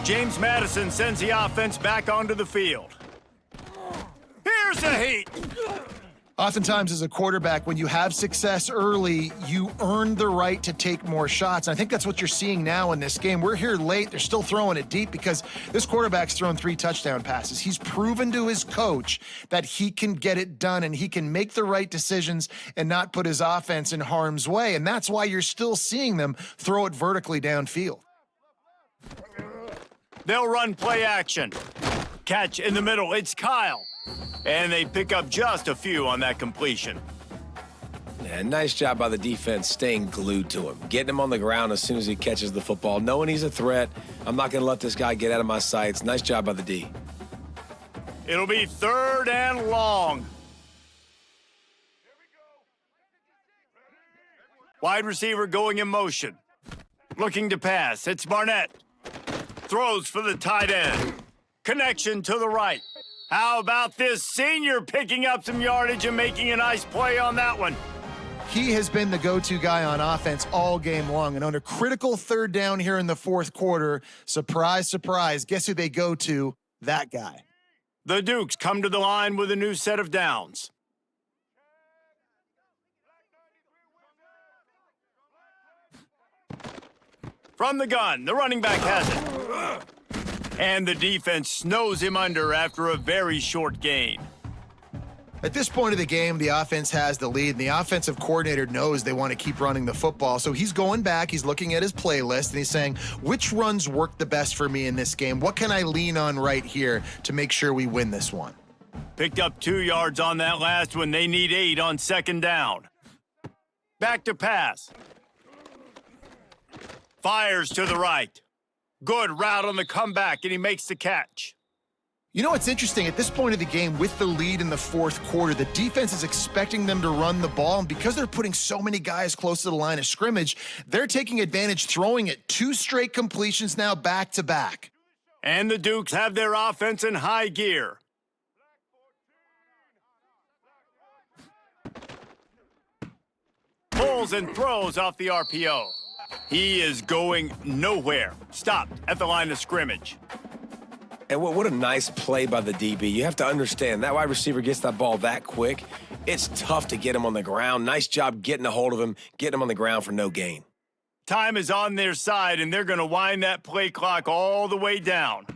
James Madison sends the offense back onto the field. Here's the heat. Oftentimes as a quarterback, when you have success early, you earn the right to take more shots. And I think that's what you're seeing now in this game. We're here late. They're still throwing it deep because this quarterback's thrown 3 touchdown passes. He's proven to his coach that he can get it done and he can make the right decisions and not put his offense in harm's way. And that's why you're still seeing them throw it vertically downfield. They'll run play action. Catch in the middle. It's Kyle. And they pick up just a few on that completion. Yeah, nice job by the defense staying glued to him, getting him on the ground as soon as he catches the football, knowing he's a threat. I'm not going to let this guy get out of my sights. Nice job by the D. It'll be 3rd and long. Wide receiver going in motion. Looking to pass. It's Barnett. Throws for the tight end. Connection to the right. How about this senior picking up some yardage and making a nice play on that one? He has been the go-to guy on offense all game long. And on a critical 3rd down here in the 4th quarter, surprise, surprise, guess who they go to? That guy. The Dukes come to the line with a new set of downs. From the gun, the running back has it. And the defense snows him under after a very short gain. At this point of the game, the offense has the lead, and the offensive coordinator knows they want to keep running the football. So he's going back, he's looking at his playlist, and he's saying, which runs work the best for me in this game? What can I lean on right here to make sure we win this one? Picked up 2 yards on that last one. They need 8 on 2nd down. Back to pass. Fires to the right. Good route on the comeback, and he makes the catch. You know what's interesting? At this point of the game, with the lead in the 4th quarter, the defense is expecting them to run the ball, and because they're putting so many guys close to the line of scrimmage, they're taking advantage, throwing it 2 straight completions now back-to-back. And the Dukes have their offense in high gear. Pulls and throws off the RPO. He is going nowhere. Stopped at the line of scrimmage. And what a nice play by the DB. You have to understand, that wide receiver gets that ball that quick. It's tough to get him on the ground. Nice job getting a hold of him, getting him on the ground for no gain. Time is on their side, and they're going to wind that play clock all the way down.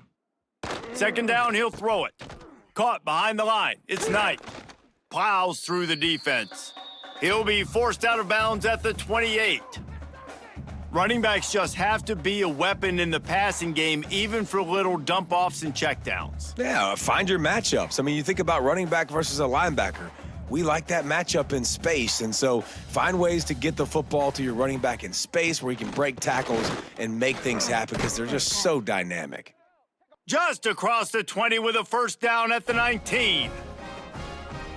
2nd down, he'll throw it. Caught behind the line. It's Knight. Plows through the defense. He'll be forced out of bounds at the 28. Running backs just have to be a weapon in the passing game, even for little dump-offs and checkdowns. Yeah, find your matchups. I mean, you think about running back versus a linebacker. We like that matchup in space, and so find ways to get the football to your running back in space where he can break tackles and make things happen because they're just so dynamic. Just across the 20 with a 1st down at the 19.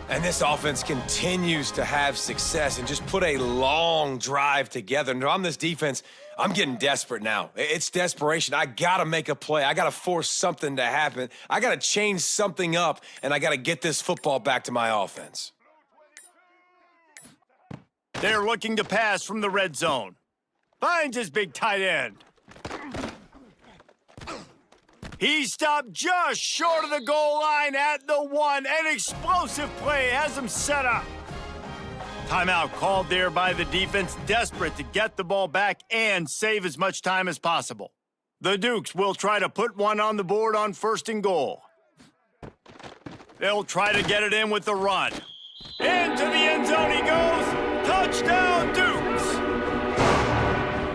And this offense continues to have success and just put a long drive together. And on this defense, I'm getting desperate now. It's desperation. I got to make a play. I got to force something to happen. I got to change something up, and I got to get this football back to my offense. They're looking to pass from the red zone. Finds his big tight end. He stopped just short of the goal line at the 1. An explosive play has him set up. Timeout called there by the defense, desperate to get the ball back and save as much time as possible. The Dukes will try to put one on the board on 1st and goal. They'll try to get it in with the run. Into the end zone he goes. Touchdown, Dukes!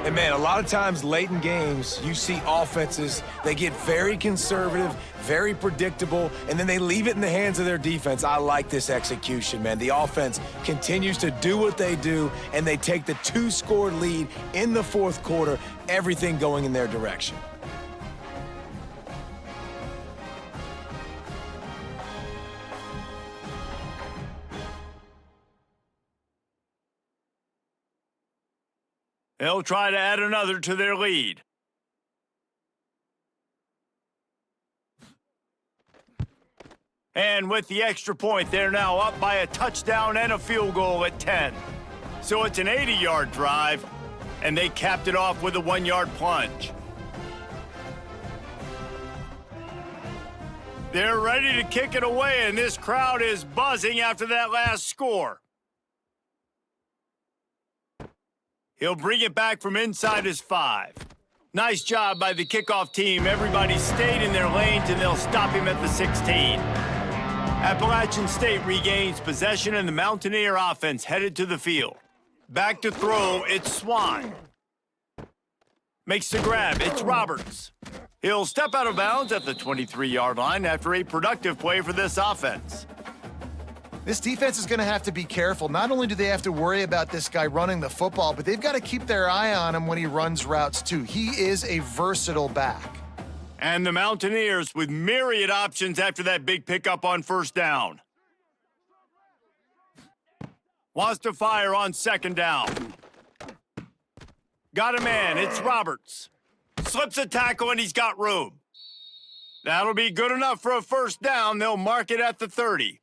And man, a lot of times late in games, you see offenses, they get very conservative, very predictable, and then they leave it in the hands of their defense. I like this execution, man. The offense continues to do what they do, and they take the 2-score lead in the 4th quarter, everything going in their direction. They'll try to add another to their lead. And with the extra point, they're now up by a touchdown and a field goal at 10. So it's an 80-yard drive, and they capped it off with a 1-yard plunge. They're ready to kick it away, and this crowd is buzzing after that last score. He'll bring it back from inside his 5. Nice job by the kickoff team. Everybody stayed in their lanes, and they'll stop him at the 16. Appalachian State regains possession, and the Mountaineer offense headed to the field. Back to throw, it's Swan. Makes the grab, it's Roberts. He'll step out of bounds at the 23-yard line after a productive play for this offense. This defense is going to have to be careful. Not only do they have to worry about this guy running the football, but they've got to keep their eye on him when he runs routes too. He is a versatile back. And the Mountaineers with myriad options after that big pickup on first down. Wants to fire on second down. Got a man, it's Roberts. Slips a tackle and he's got room. That'll be good enough for a first down. They'll mark it at the 30.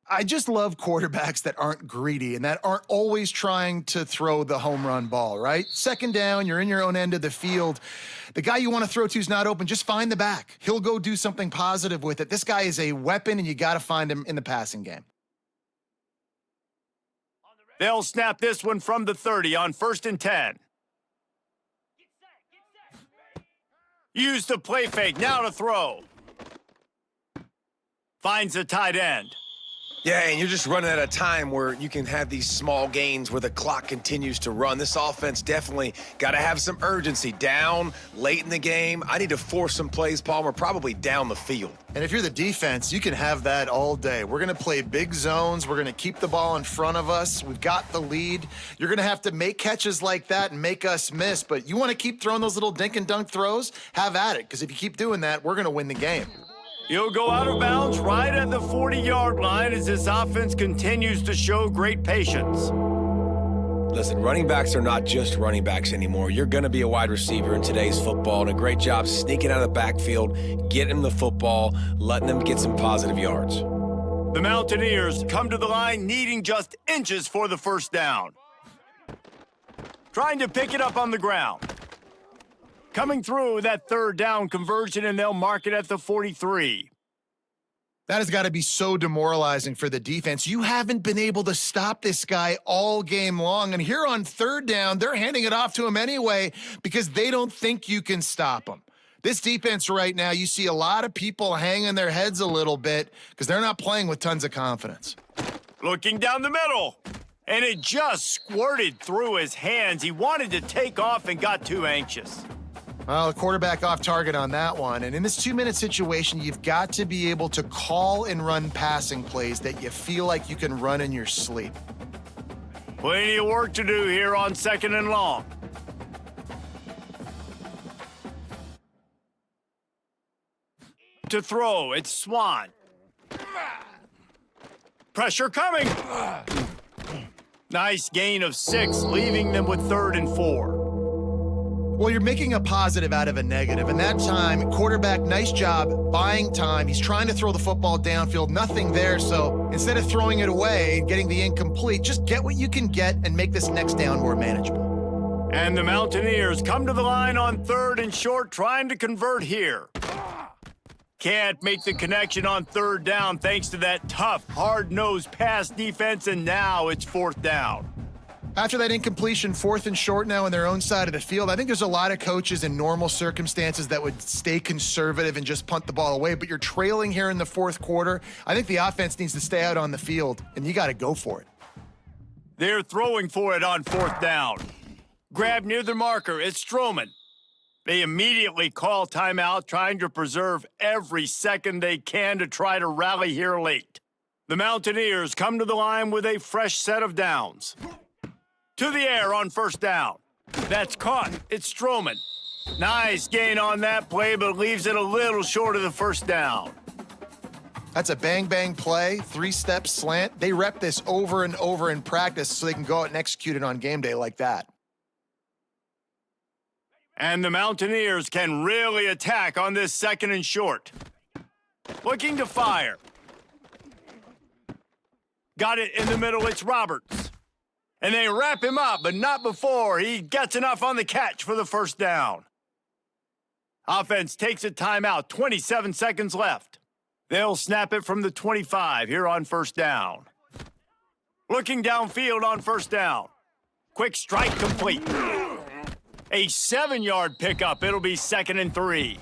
I just love quarterbacks that aren't greedy and that aren't always trying to throw the home run ball, right? Second down, you're in your own end of the field. The guy you want to throw to is not open. Just find the back. He'll go do something positive with it. This guy is a weapon, and you got to find him in the passing game. They'll snap this one from the 30 on 1st and 10. Use the play fake, now to throw. Finds the tight end. Yeah, and you're just running at a time where you can have these small gains where the clock continues to run. This offense definitely got to have some urgency. Down late in the game, I need to force some plays, Palmer, probably down the field. And if you're the defense, you can have that all day. We're going to play big zones. We're going to keep the ball in front of us. We've got the lead. You're going to have to make catches like that and make us miss. But you want to keep throwing those little dink and dunk throws? Have at it, because if you keep doing that, we're going to win the game. He'll go out of bounds right at the 40-yard line as this offense continues to show great patience. Listen, running backs are not just running backs anymore. You're going to be a wide receiver in today's football, and a great job sneaking out of the backfield, getting them the football, letting them get some positive yards. The Mountaineers come to the line needing just inches for the first down. Trying to pick it up on the ground. Coming through with that third down conversion, and they'll mark it at the 43. That has got to be so demoralizing for the defense. You haven't been able to stop this guy all game long. And here on third down, they're handing it off to him anyway because they don't think you can stop him. This defense right now, you see a lot of people hanging their heads a little bit because they're not playing with tons of confidence. Looking down the middle, and it just squirted through his hands. He wanted to take off and got too anxious. Well, the quarterback off target on that one. And in this 2-minute situation, you've got to be able to call and run passing plays that you feel like you can run in your sleep. Plenty of work to do here on 2nd and long. To throw, it's Swan. Pressure coming. Nice gain of 6, leaving them with 3rd and 4. Well, you're making a positive out of a negative. And that time, quarterback, nice job buying time. He's trying to throw the football downfield, nothing there. So instead of throwing it away and getting the incomplete, just get what you can get and make this next down more manageable. And the Mountaineers come to the line on 3rd and short, trying to convert here. Can't make the connection on 3rd down thanks to that tough, hard-nosed pass defense, and now it's 4th down. After that incompletion, 4th and short now on their own side of the field, I think there's a lot of coaches in normal circumstances that would stay conservative and just punt the ball away, but you're trailing here in the 4th quarter. I think the offense needs to stay out on the field, and you got to go for it. They're throwing for it on 4th down. Grab near the marker, it's Stroman. They immediately call timeout, trying to preserve every second they can to try to rally here late. The Mountaineers come to the line with a fresh set of downs. To the air on 1st down. That's caught. It's Stroman. Nice gain on that play, but leaves it a little short of the 1st down. That's a bang-bang play, 3-step slant. They rep this over and over in practice so they can go out and execute it on game day like that. And the Mountaineers can really attack on this 2nd and short. Looking to fire. Got it in the middle, it's Roberts. And they wrap him up, but not before he gets enough on the catch for the 1st down. Offense takes a timeout, 27 seconds left. They'll snap it from the 25 here on first down. Looking downfield on first down. Quick strike complete. A 7-yard pickup. It'll be 2nd and 3.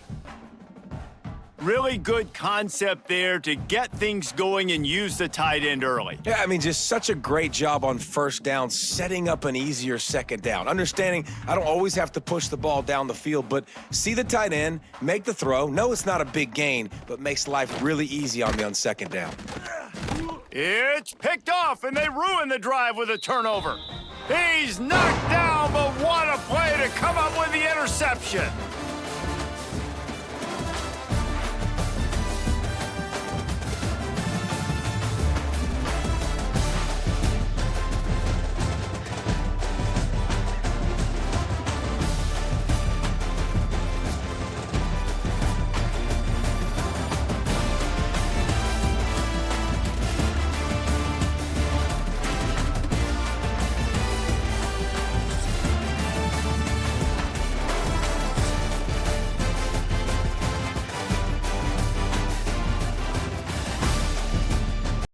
Really good concept there to get things going and use the tight end early. Yeah, I mean, just such a great job on first down, setting up an easier second down. Understanding I don't always have to push the ball down the field, but see the tight end, make the throw. No, it's not a big gain, but makes life really easy on me on second down. It's picked off, and they ruin the drive with a turnover. He's knocked down, but what a play to come up with the interception.